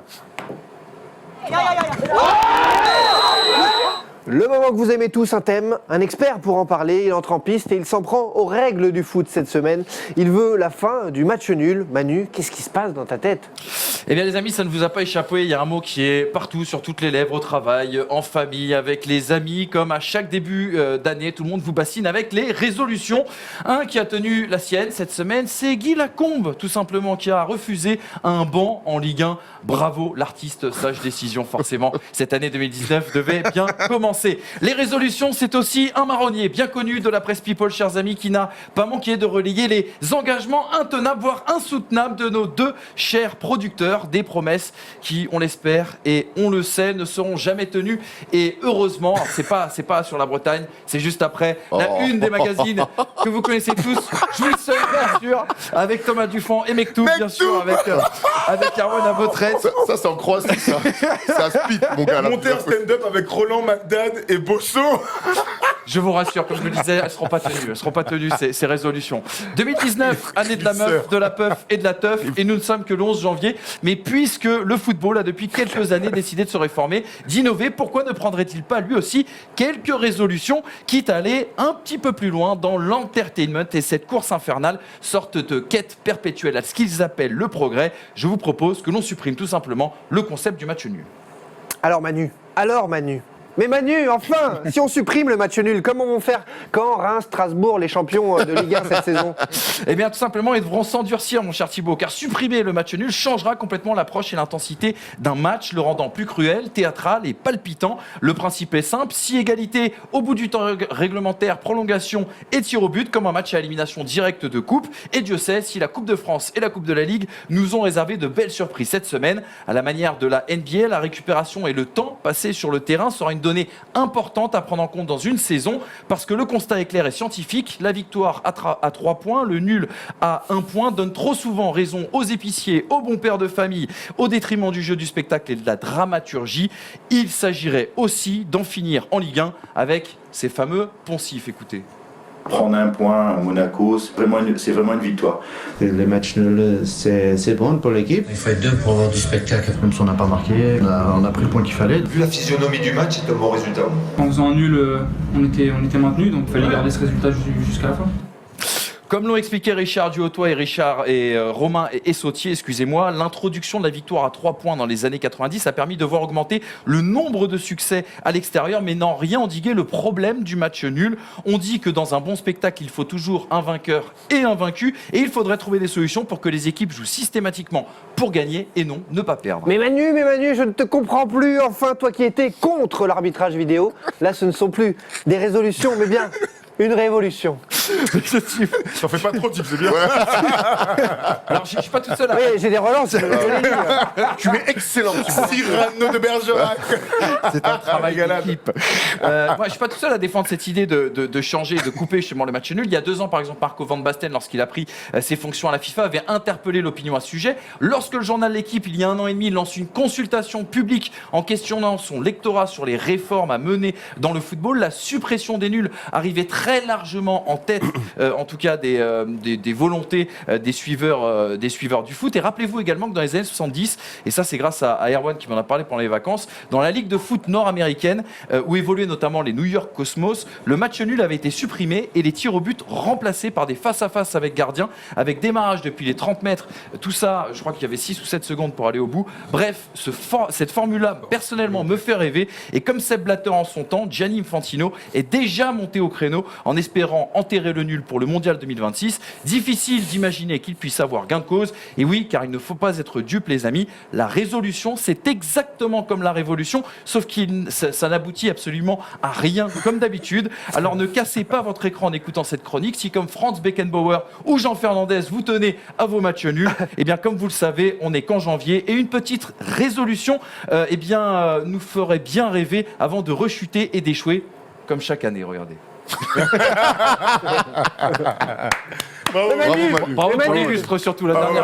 Le moment que vous aimez tous, un thème, un expert pour en parler, il entre en piste et il s'en prend aux règles du foot cette semaine. Il veut la fin du match nul. Manu, qu'est-ce qui se passe dans ta tête ? Eh bien les amis, ça ne vous a pas échappé, il y a un mot qui est partout, sur toutes les lèvres, au travail, en famille, avec les amis, comme à chaque début d'année, tout le monde vous bassine avec les résolutions. Un qui a tenu la sienne cette semaine, c'est Guy Lacombe, tout simplement, qui a refusé un banc en Ligue 1. Bravo l'artiste, sage décision forcément. Cette année 2019 devait bien commencer. Les résolutions, c'est aussi un marronnier bien connu de la presse people, chers amis, qui n'a pas manqué de relayer les engagements intenables, voire insoutenables de nos deux chers producteurs. Des promesses qui, on l'espère et on le sait, ne seront jamais tenues. Et heureusement, c'est pas sur la Bretagne, c'est juste après la une des magazines que vous connaissez tous. Je vous le sais, bien sûr, avec Thomas Dufont et Mektoub, bien sûr, avec Erwan à votre aide. Ça, c'est en Croatie, ça. C'est un split, mon gars. Là. Monter un stand-up avec Roland McDan et Bosso. Je vous rassure, comme je le disais, elles ne seront pas tenues, ces résolutions. 2019, année de la meuf, de la puff et de la teuf, et nous ne sommes que le 11 janvier. Mais puisque le football a depuis quelques années décidé de se réformer, d'innover, pourquoi ne prendrait-il pas lui aussi quelques résolutions, quitte à aller un petit peu plus loin dans l'entertainment et cette course infernale, sorte de quête perpétuelle à ce qu'ils appellent le progrès. Je vous propose que l'on supprime tout simplement le concept du match nul. Alors Manu. Mais Manu, enfin, si on supprime le match nul, comment vont faire quand Reims, Strasbourg, les champions de Ligue 1 cette saison ? Eh bien, tout simplement, ils devront s'endurcir, mon cher Thibaut, car supprimer le match nul changera complètement l'approche et l'intensité d'un match, le rendant plus cruel, théâtral et palpitant. Le principe est simple, si égalité au bout du temps réglementaire, prolongation et tir au but, comme un match à élimination directe de coupe. Et Dieu sait si la Coupe de France et la Coupe de la Ligue nous ont réservé de belles surprises cette semaine. À la manière de la NBA, la récupération et le temps passé sur le terrain sera une donnée importante à prendre en compte dans une saison, parce que le constat est clair et scientifique. La victoire à 3 points, le nul à 1 point donne trop souvent raison aux épiciers, aux bons pères de famille, au détriment du jeu, du spectacle et de la dramaturgie. Il s'agirait aussi d'en finir en Ligue 1 avec ces fameux poncifs. Écoutez. Prendre un point à Monaco, c'est vraiment une victoire. Les matchs nuls, c'est bon pour l'équipe. Il faut être deux pour avoir du spectacle. Même si on n'a pas marqué, on a pris le point qu'il fallait. Vu la physionomie du match, c'est un bon résultat. En faisant un nul, on était maintenu, donc il fallait garder ce résultat jusqu'à la fin. Comme l'ont expliqué Richard Duhautois et Romain et Sautier, excusez-moi, l'introduction de la victoire à 3 points dans les années 90 a permis de voir augmenter le nombre de succès à l'extérieur, mais n'en rien endiguer le problème du match nul. On dit que dans un bon spectacle, il faut toujours un vainqueur et un vaincu, et il faudrait trouver des solutions pour que les équipes jouent systématiquement pour gagner et non ne pas perdre. Mais Manu, je ne te comprends plus. Enfin, toi qui étais contre l'arbitrage vidéo, là ce ne sont plus des résolutions, mais bien une révolution. T'en fais pas trop, type, c'est bien. Alors, je suis pas tout seul. Oui, j'ai des relances. Tu es excellent. Cyrano de Bergerac. C'est un travail d'équipe. Moi, je suis pas tout seul à défendre cette idée de changer, de couper justement le match nul. Il y a 2 ans, par exemple, Marco Van Basten, lorsqu'il a pris ses fonctions à la FIFA, avait interpellé l'opinion à ce sujet. Lorsque le journal L'Équipe, il y a 1 an et demi, lance une consultation publique en questionnant son lectorat sur les réformes à mener dans le football, la suppression des nuls arrivait très largement en tête, en tout cas des volontés des suiveurs du foot. Et rappelez-vous également que dans les années 70, et ça c'est grâce à Erwan qui m'en a parlé pendant les vacances, dans la ligue de foot nord-américaine, où évoluaient notamment les New York Cosmos, le match nul avait été supprimé et les tirs au but remplacés par des face-à-face avec gardiens, avec démarrage depuis les 30 mètres. Tout ça, je crois qu'il y avait 6 ou 7 secondes pour aller au bout. Bref, cette formule-là, personnellement, me fait rêver. Et comme Sepp Blatter en son temps, Gianni Infantino est déjà monté au créneau en espérant enterrer le nul pour le Mondial 2026. Difficile d'imaginer qu'il puisse avoir gain de cause. Et oui, car il ne faut pas être dupe, les amis. La résolution, c'est exactement comme la révolution, sauf que ça n'aboutit absolument à rien, comme d'habitude. Alors ne cassez pas votre écran en écoutant cette chronique. Si comme Franz Beckenbauer ou Jean Fernandez, vous tenez à vos matchs nuls, eh bien comme vous le savez, on n'est qu'en janvier. Et une petite résolution nous ferait bien rêver avant de rechuter et d'échouer, comme chaque année, regardez. Bravo pour l'illustre, surtout la dernière.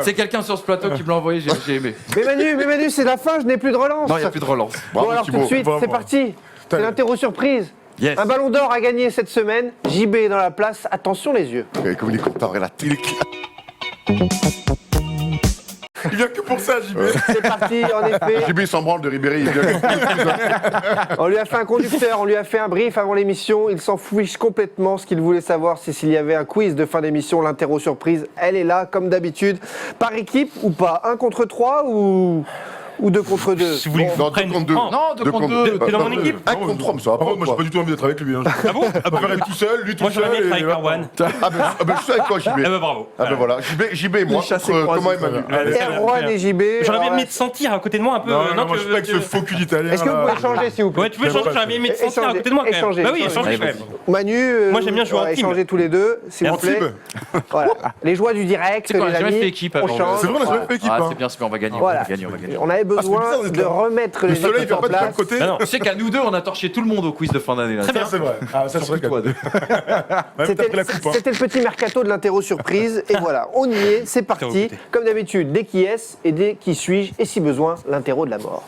C'est quelqu'un sur ce plateau qui me l'a envoyé, j'ai aimé. Mais Manu, c'est la fin, je n'ai plus de relance. Non, il n'y a plus de relance. Bon, alors tout de suite, c'est parti. C'est l'interro surprise. Yes. Un ballon d'or à gagner cette semaine. JB est dans la place. Attention les yeux. Communique pas la télé. Il vient que pour ça, JB. C'est parti, en effet. JB s'en branle de Ribéry. Il vient- On lui a fait un conducteur, on lui a fait un brief avant l'émission. Il s'en fiche complètement. Ce qu'il voulait savoir, c'est s'il y avait un quiz de fin d'émission. L'interro surprise, elle est là, comme d'habitude. Par équipe ou pas? 1 contre 3 ou 2 contre 2? Si vous voulez que je Non, vous prenne 2 contre 2. Non, 2 contre 2. T'es dans mon équipe 1 contre 3, mais ça va Par pas. contre, moi, j'ai pas du tout envie d'être avec lui. Hein. Ah bon Je préfère être tout seul, lui tout Moi, seul. j'aurais bien être avec voilà. Erwan. Je suis avec toi, JB. Ah bah bravo. Ah ben voilà, JB et moi, chassé contre croisé, Thomas et ça Manu. Allez, très bien, Erwan très bien. et JB. J'aurais alors bien là, aimé te sentir à côté de moi un peu. Non, moi, tu je suis veux- pas avec ce faux cul d'italien. Est-ce que vous là. pouvez changer, s'il vous plaît? Ouais, tu veux changer, j'aurais bien aimé te sentir à côté de moi quand même. Échanger, Bah oui, échanger. échanger quand même. Manu, Moi, j'aime bien jouer en team. échangez tous les deux, s'il vous Merci. plaît. Voilà. Les joies du direct, C'est quoi, on les a jamais amis, fait équipe on avant. change. C'est vrai, on a jamais fait équipe. Ah, hein. c'est bien, on va gagner. Voilà. On va gagner, on va gagner. On avait bizarre besoin d'être de là. remettre Le les soleil équipes vient en pas de chaque place. côté. Non, non. Tu sais qu'à nous deux, on a torché tout le monde au quiz de fin d'année. là. Très bien. Ça, c'est vrai. Ah, ça, c'est vrai. Toi, deux. Même t'as C'était pris la coupe. hein. c'était le petit mercato de l'interro surprise. Et voilà, on y est, c'est parti. Comme d'habitude, des qui est et des qui suis-je, et si besoin, l'interro de la mort.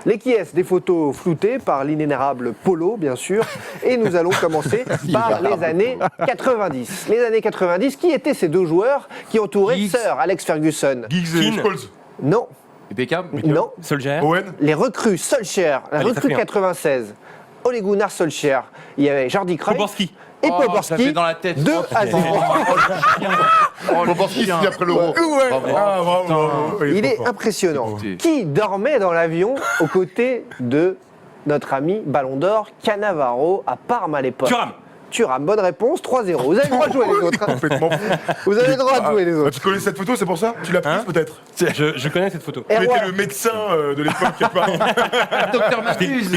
Les qui est, des photos floutées par l'inénarrable Polo, bien sûr. Et nous allons commencer par les années 90. Les années 90, qui étaient ces deux joueurs qui entouraient Giggs. Sir Alex Ferguson? Giggs et Keane. Scholes. Non, Et Beckham non. Solskjaer. Owen. Les recrues Solskjaer, la Allez, ça recrue fait un. 96. Ole Gunnar Solskjaer. Il y avait Jordi Cruyff Poborski. et Oh, ça Poborski. fait dans la tête. 2 à 0. On pense qu'il signe après l'euro. Ouais. Ah, bravo, bravo. Il est trop fort. impressionnant. Il est Qui dormait dans l'avion aux côtés de notre ami Ballon d'Or Cannavaro à Parme à l'époque? Thuram. Bonne réponse, 3-0. Vous avez le droit de jouer les autres. hein. Complètement fou. Vous avez le droit de jouer les Ah, autres. tu connais cette photo, c'est pour ça? Tu l'as prise Hein peut-être? Je connais cette photo. Tu étais Erwan, le médecin de l'époque qui a pas. Docteur Matthews.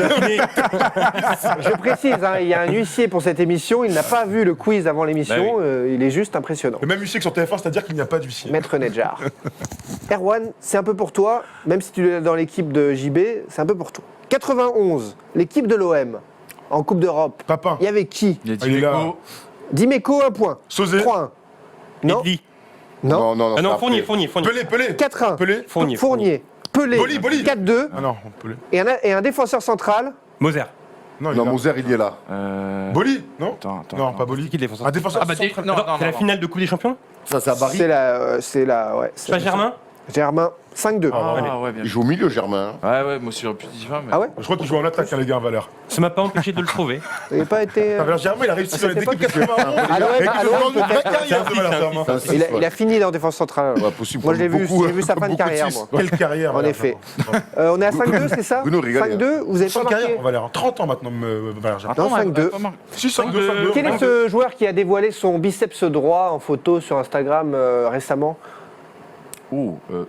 je précise, hein, il y a un huissier pour cette émission. Il n'a pas vu le quiz avant l'émission. Bah Il est juste impressionnant. Le même huissier que sur TF1, c'est-à-dire qu'il n'y a pas d'huissier. Maître Nedjar. Erwan, c'est un peu pour toi, même si tu es dans l'équipe de JB, c'est un peu pour toi. 91, l'équipe de l'OM en Coupe d'Europe. Papin. Il y avait qui? Il y a Il est là. Dimeco. Dimeco, 1 point. Sauzé. 3-1. Non, Edli. non. Non, Ah non, c'est Fournier. Pelé. 4-1. Pelé. Fournier. Pelé. Boli. 4-2. Ah non, Pelé. Et un défenseur central. Moser. Non, il Non, est là. Moser, il y est là. Boli, non? Attends. Non, pas Boli. Qui le défenseur? Un défenseur Ah bah, central. non, C'est la finale de Coupe des Champions? Ça, c'est à Paris. C'est la. Ouais, Pas Germain? Germain, 5-2. Ah ouais, bien. Il joue au milieu, Germain. Ouais, moi aussi, j'aurais pu dire. Ah ouais? Je crois qu'il joue en attaque, hein, les gars, Valère. Ça m'a pas empêché de le trouver. Vous n'avez pas été. Valère Germain, il a réussi dans les cette équipes époque, 91. À l'OM, Et à qu'il l'OM, joue dans une vraie peut-être. carrière de Valère Germain. C'est un six, Il a fini en défense centrale. Ouais, possible. Moi, je l'ai vu, Beaucoup, j'ai vu sa fin de Beaucoup carrière, six. moi. Quelle carrière, En Valère effet. Germain. On est à 5-2, c'est ça? Bruno régalé, 5-2, vous avez pas Fin de carrière, marqué. Valère. 30 ans maintenant, Valère Germain. Non, 5-2. Si, 5-2. Quel est ce joueur qui a dévoilé son biceps droit en photo sur Instagram récemment?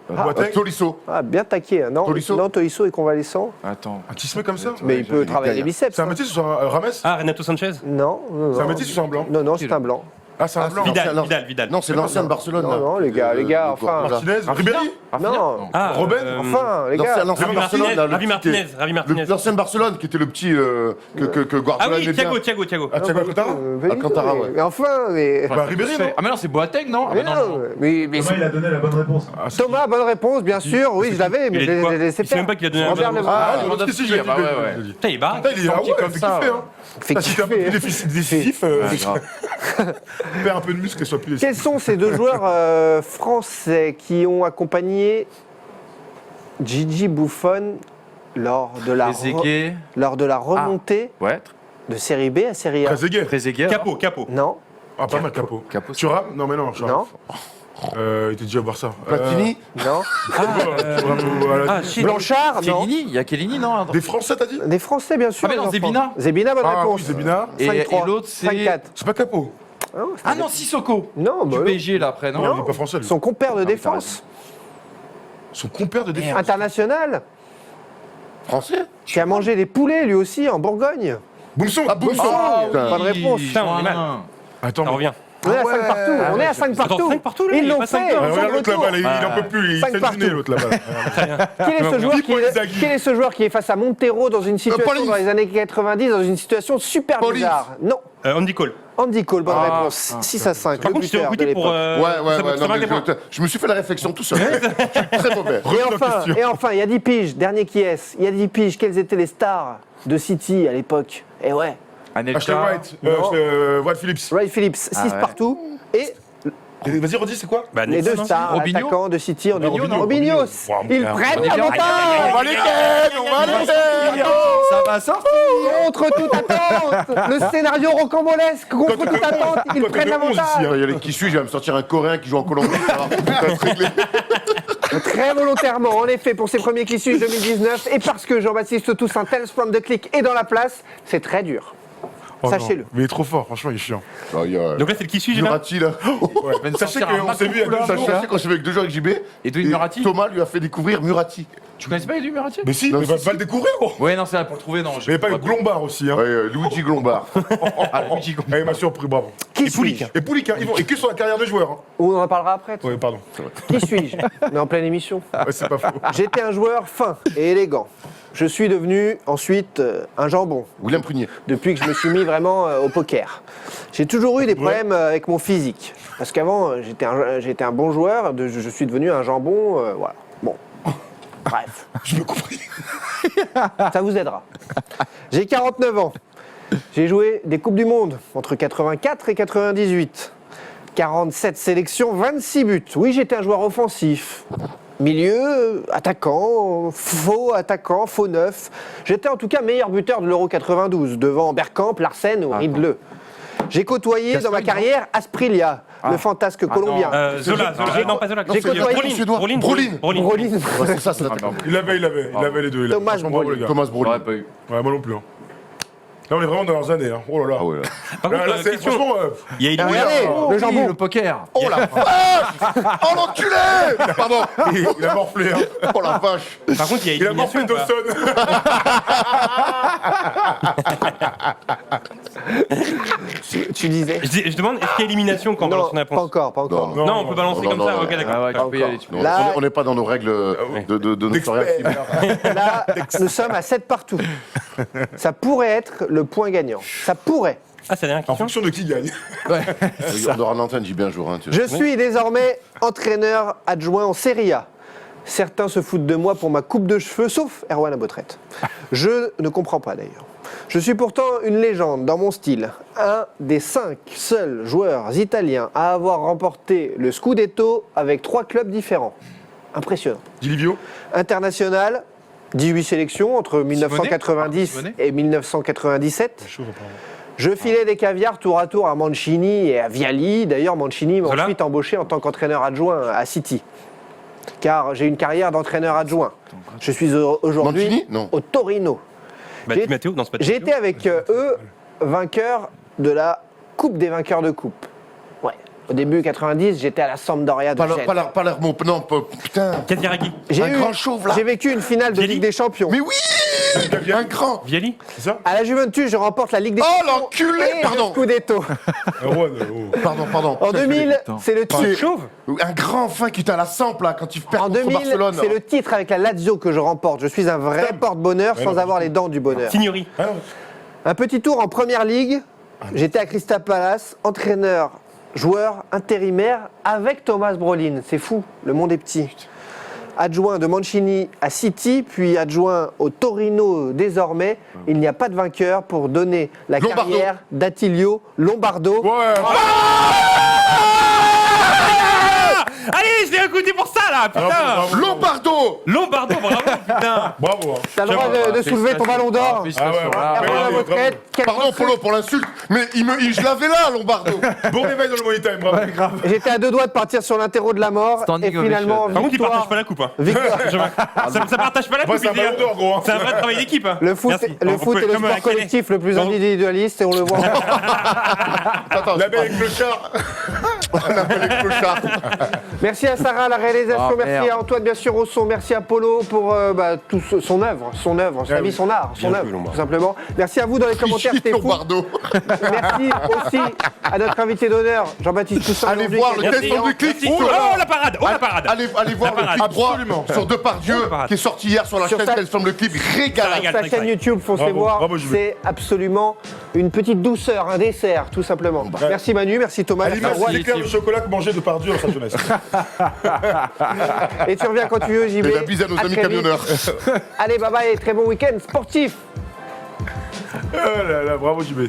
Boateng. Tolisso. Ah, bien taqué. Hein. Non, Tolisso. non, Tolisso est convalescent. Attends. Un tisme comme ça? Mais il peut travailler les biceps. C'est un hein. métier sur Rames? Ah, Renato Sanchez? Non, non, C'est un non. métier sur un blanc? Non, non, c'est un blanc. Ah, c'est un blanc. Vidal. Non, c'est l'ancien de Barcelone. Non, là. non, les gars, enfin. Martinez? Ribéry? Non, Ah, Robben enfin, les gars. L'ancien Ravi Barcelone, là, le Ravi petit- Martinez. L'ancien de Barcelone, qui était le petit que Ah Guardiola oui, aimait bien. Thiago. Ah, Thiago Alcantara? Alcantara, ouais. Mais enfin, mais. Bah, Ribéry, non? Ah, mais non, c'est Boateng, non? Ah, Mais mais non, non, non. mais Il a donné la bonne réponse. Thomas, bonne réponse, bien sûr. Oui, je l'avais, mais Il je a dit quoi l'ai laissé Il sait même pas qu'il a donné la Robert bonne Lewandowski. Ah, Lewandowski, si, j'ai dit. bah ouais, ouais. j'ai dit. Putain, il est barré. Putain, il est Sorti comme fait ça, kiffer, ouais. hein. Fait Là, si t'es un peu kiffer. plus décisif, Ouais, grave. perds un peu de muscle et sois plus décisif. Quels sont ces deux joueurs français qui ont accompagné Gigi Buffon lors de la, Trezeguet. lors de la remontée Ouais. de Série B à Série A? Trezeguet. Trezeguet. Capo. Non, Ah, pas mal, Capo. Capo. Thuram? Non, mais non, Thuram. non, Il était déjà à voir ça. Platini. non. Voilà. Ah, shit. Blanchard, non. Kellini, il y a Kellini, non? Des Français, t'as dit? Des Français, bien sûr. Ah, mais non, les enfants. Zebina. Zebina, bonne Ah réponse. oui, Zebina. Et 5-3. l'autre, c'est- 5-4. C'est pas Capo. Ah non, Sissoko. Non, Du bah, PSG, là, après, non? Non, il est pas français, lui. son compère de mais t'as défense Son compère de défense. international Français. qui a mangé des poulets lui aussi en Bourgogne. Boumson. Ah, Boumson. Putain. Bonne réponse. Putain, on est mal. Attends, Ça revient. On est à 5 partout. On est à 5 Attends, partout. 5 partout, là, Ils il est l'ont pas cinq fait. partout. sans regarde l'autre retour. là-bas, il en peut plus, il Cinq fait partout. du nez l'autre là-bas. Quel est ce joueur qui est face à Montero dans une situation Pauly. dans les années 90, dans une situation super Pauly. bizarre? Non. Andy Cole. Andy Cole, bonne Ah, réponse. 6 à 5. Par le contre, je t'ai buteur de recruté pour. l'époque. Ouais, ça non, marque mais des points. je me suis fait la réflexion tout seul. Je suis très mauvais. Et enfin, il y a 10 piges. Dernier qui est. Il y a 10 piges. Quelles étaient les stars de City à l'époque? Eh ouais. Ashley Anelka. White, Non. Wade Phillips. Wright Phillips, 6 ouais. partout. Et Et vas-y, redis, c'est quoi? Les deux stars, Robinho attaquants de City, Robinho, Robinho. Ils merde. prennent On est bien. l'avantage. On va les ken, on va les ken. Ça va sortir. Contre toute attente. Le scénario rocambolesque, contre Contre toute attente, ils contre prennent le 11 ici, l'avantage. Il y a les qui suivent, je vais me sortir un Coréen qui joue en Colombie. ça va être réglé. Très volontairement, en effet, pour ses premiers qui suivent 2019, et parce que Jean-Baptiste Toussaint, Tales from the Click, est dans la place, c'est très dur. Oh non. Sachez-le. Mais il est trop fort, franchement, il est chiant. Alors, il y a Donc là, c'est le qui suit, j'ai Murati là. Ouais. Sachez sortir un qu'on s'est vu il y a 2 Macron, jours. Sachez qu'on s'est vu avec 2 jours avec JB. Edwin Murati. Thomas lui a fait découvrir Murati. Tu connaissais pas Edwin Murati? Mais si, Non, mais si, va le découvrir, gros. Ouais, non, c'est là pour le trouver. Non, Mais pas eu Glombard aussi, hein. Ouais, Luigi Glombard. Luigi Glombard. Il m'a surpris, bravo. Qui Et Poulic. suis-je Et Poulic, hein, ils vont. Et que sur la carrière des joueurs, hein. On en parlera après. Ouais, pardon. Qui suis-je? On est en pleine émission. Ouais, c'est pas faux. J'étais un joueur fin et élégant. Je suis devenu ensuite un jambon, William Prunier. depuis que je me suis mis vraiment au poker. J'ai toujours eu des problèmes avec mon physique. Parce qu'avant, j'étais un bon joueur, je suis devenu un jambon, voilà. Bon. Bref. Je me compris. Ça vous aidera. J'ai 49 ans. J'ai joué des Coupes du Monde entre 84 et 98. 47 sélections, 26 buts. Oui, j'étais un joueur offensif. Milieu, attaquant, faux neuf. J'étais en tout cas meilleur buteur de l'Euro 92, devant Bergkamp, Larsen ou Ridleux. J'ai côtoyé dans ma carrière Asprilla, le fantasque colombien. Zola, non pas Zola. J'ai côtoyé Brolin. Brolin. Ouais, c'est ça, c'est l'attaquant. Il avait les deux. Thomas Franchement, bravo, les gars. Thomas J'aurais Brolin. pas eu. Ouais, moi non plus. Hein. Là, on est vraiment dans leurs années. Hein. Oh là là. Ah ouais, là. Par Là, contre, là, c'est question. franchement. Il y a Elie Regardez, le jambon. Le poker. Oh la vache. Oh l'enculé. Pardon. Il a morflé. Hein. Oh la vache. Par contre, il y a Il a élimination. morflé ou pas Dawson. Tu disais Je demande, est-ce qu'il y a élimination quand on balance Non, son pas réponse? encore, pas encore. Non. Non, on peut balancer Non, comme non, ça. non, Ok, non. d'accord. Ah ouais, tu peux y aller. Non, Là- on n'est pas dans nos règles de notre réactivité. Expert. Là, nous sommes à 7 partout. Ça pourrait être le point gagnant. Ça pourrait. Ah, c'est la dernière En question. fonction de qui gagne. On aura l'antenne, j'y bien un jour. Hein, tu vois. Je suis désormais entraîneur adjoint en Serie A. Certains se foutent de moi pour ma coupe de cheveux, sauf Erwan Abotrette. Je ne comprends pas d'ailleurs. Je suis pourtant une légende dans mon style. Un des 5 seuls joueurs italiens à avoir remporté le Scudetto avec 3 clubs différents. Impressionnant. Dilivio. International, 18 sélections entre 1990 Simone. et 1997. Je filais des caviars tour à tour à Mancini et à Vialli. D'ailleurs, Mancini m'a Zola. ensuite embauché en tant qu'entraîneur adjoint à City. Car j'ai une carrière d'entraîneur adjoint. Je suis aujourd'hui Mancini Non. au Torino. Bah, J'ai- Di Matteo, non, c'est pas Di J'ai Matteo. été avec eux vainqueur de la Coupe des vainqueurs de coupe. Ouais. Au début 90, j'étais à la Sampdoria de Gênes. Palermo, non, putain. Kadiragi. J'ai un grand chauve, là. J'ai vécu une finale de Vialli. Ligue des Champions. Mais oui. Un grand. Viali. C'est ça? À la Juventus, je remporte la Ligue des Oh, Champions l'enculé, et pardon. le Scudetto. Erwan, oh. Pardon. En 2000, c'est le titre. Chauve. Un grand fin qui était à la sample là quand il perd En contre 2000, Barcelone. c'est le titre avec la Lazio que je remporte. Je suis un vrai porte-bonheur sans avoir les dents du bonheur. Signori. Ah non. Un petit tour en première ligue. J'étais à Crystal Palace, entraîneur, joueur intérimaire avec Thomas Brolin. C'est fou, le monde est petit. Adjoint de Mancini à City, puis adjoint au Torino désormais. Il n'y a pas de vainqueur pour donner la Lombardo. carrière d'Attilio Lombardo. Ouais. Allez, je l'ai écouté pour ça là, putain. Bravo. Lombardo. Lombardo, bravo, putain. Bravo. Hein. T'as le droit de soulever ton ballon d'or. Ah ouais, Erwan bravo, Abotrette, quel Pardon recrue. Polo pour l'insulte, mais je l'avais là Lombardo. Bon réveil dans le Money Time, bravo. J'étais à 2 doigts de partir sur l'interro de la mort. Standing et finalement, ovation. Par contre, il partage victoire. pas la coupe. Hein. Victoire. Ça partage pas la Moi, coupe. c'est un il dit, ballon d'or, gros. Hein. C'est un vrai travail d'équipe. Hein. Le foot, Merci. le On foot peut- est le comme sport un Calais. collectif le plus Bon. individualiste et on le voit. Attends, La belle avec le char. on appelle les clochards. Merci à Sarah à la réalisation, Ah, merci merde. à Antoine bien sûr au son, merci à Polo pour tout son œuvre, sa vie, son art, son Bien œuvre joué, Lombard. tout simplement. Merci à vous dans les commentaires, c'était fou. Lombardo. Merci aussi à notre invité d'honneur, Jean-Baptiste Toussaint. Allez aujourd'hui, voir qui le est test brillant. du clic. Oh, oh, la parade, oh la parade. Allez voir La le parade. clip droit Absolument. sur Depardieu La parade. qui est sorti hier sur la Sur chaîne sa- Tales from the Clip. Régale. Régale. Sa chaîne YouTube, foncez Bravo, voir, bravo, JB. c'est absolument une petite douceur, un dessert tout simplement. Merci Manu, merci Thomas, À merci l'image Erwan. des éclairs de chocolat que mangeait Depardieu dans sa jeunesse. Et tu reviens quand tu veux JB. Et la bise à nos amis très vite. camionneurs. Allez bye bye, très bon week-end sportif. Oh là là, bravo JB.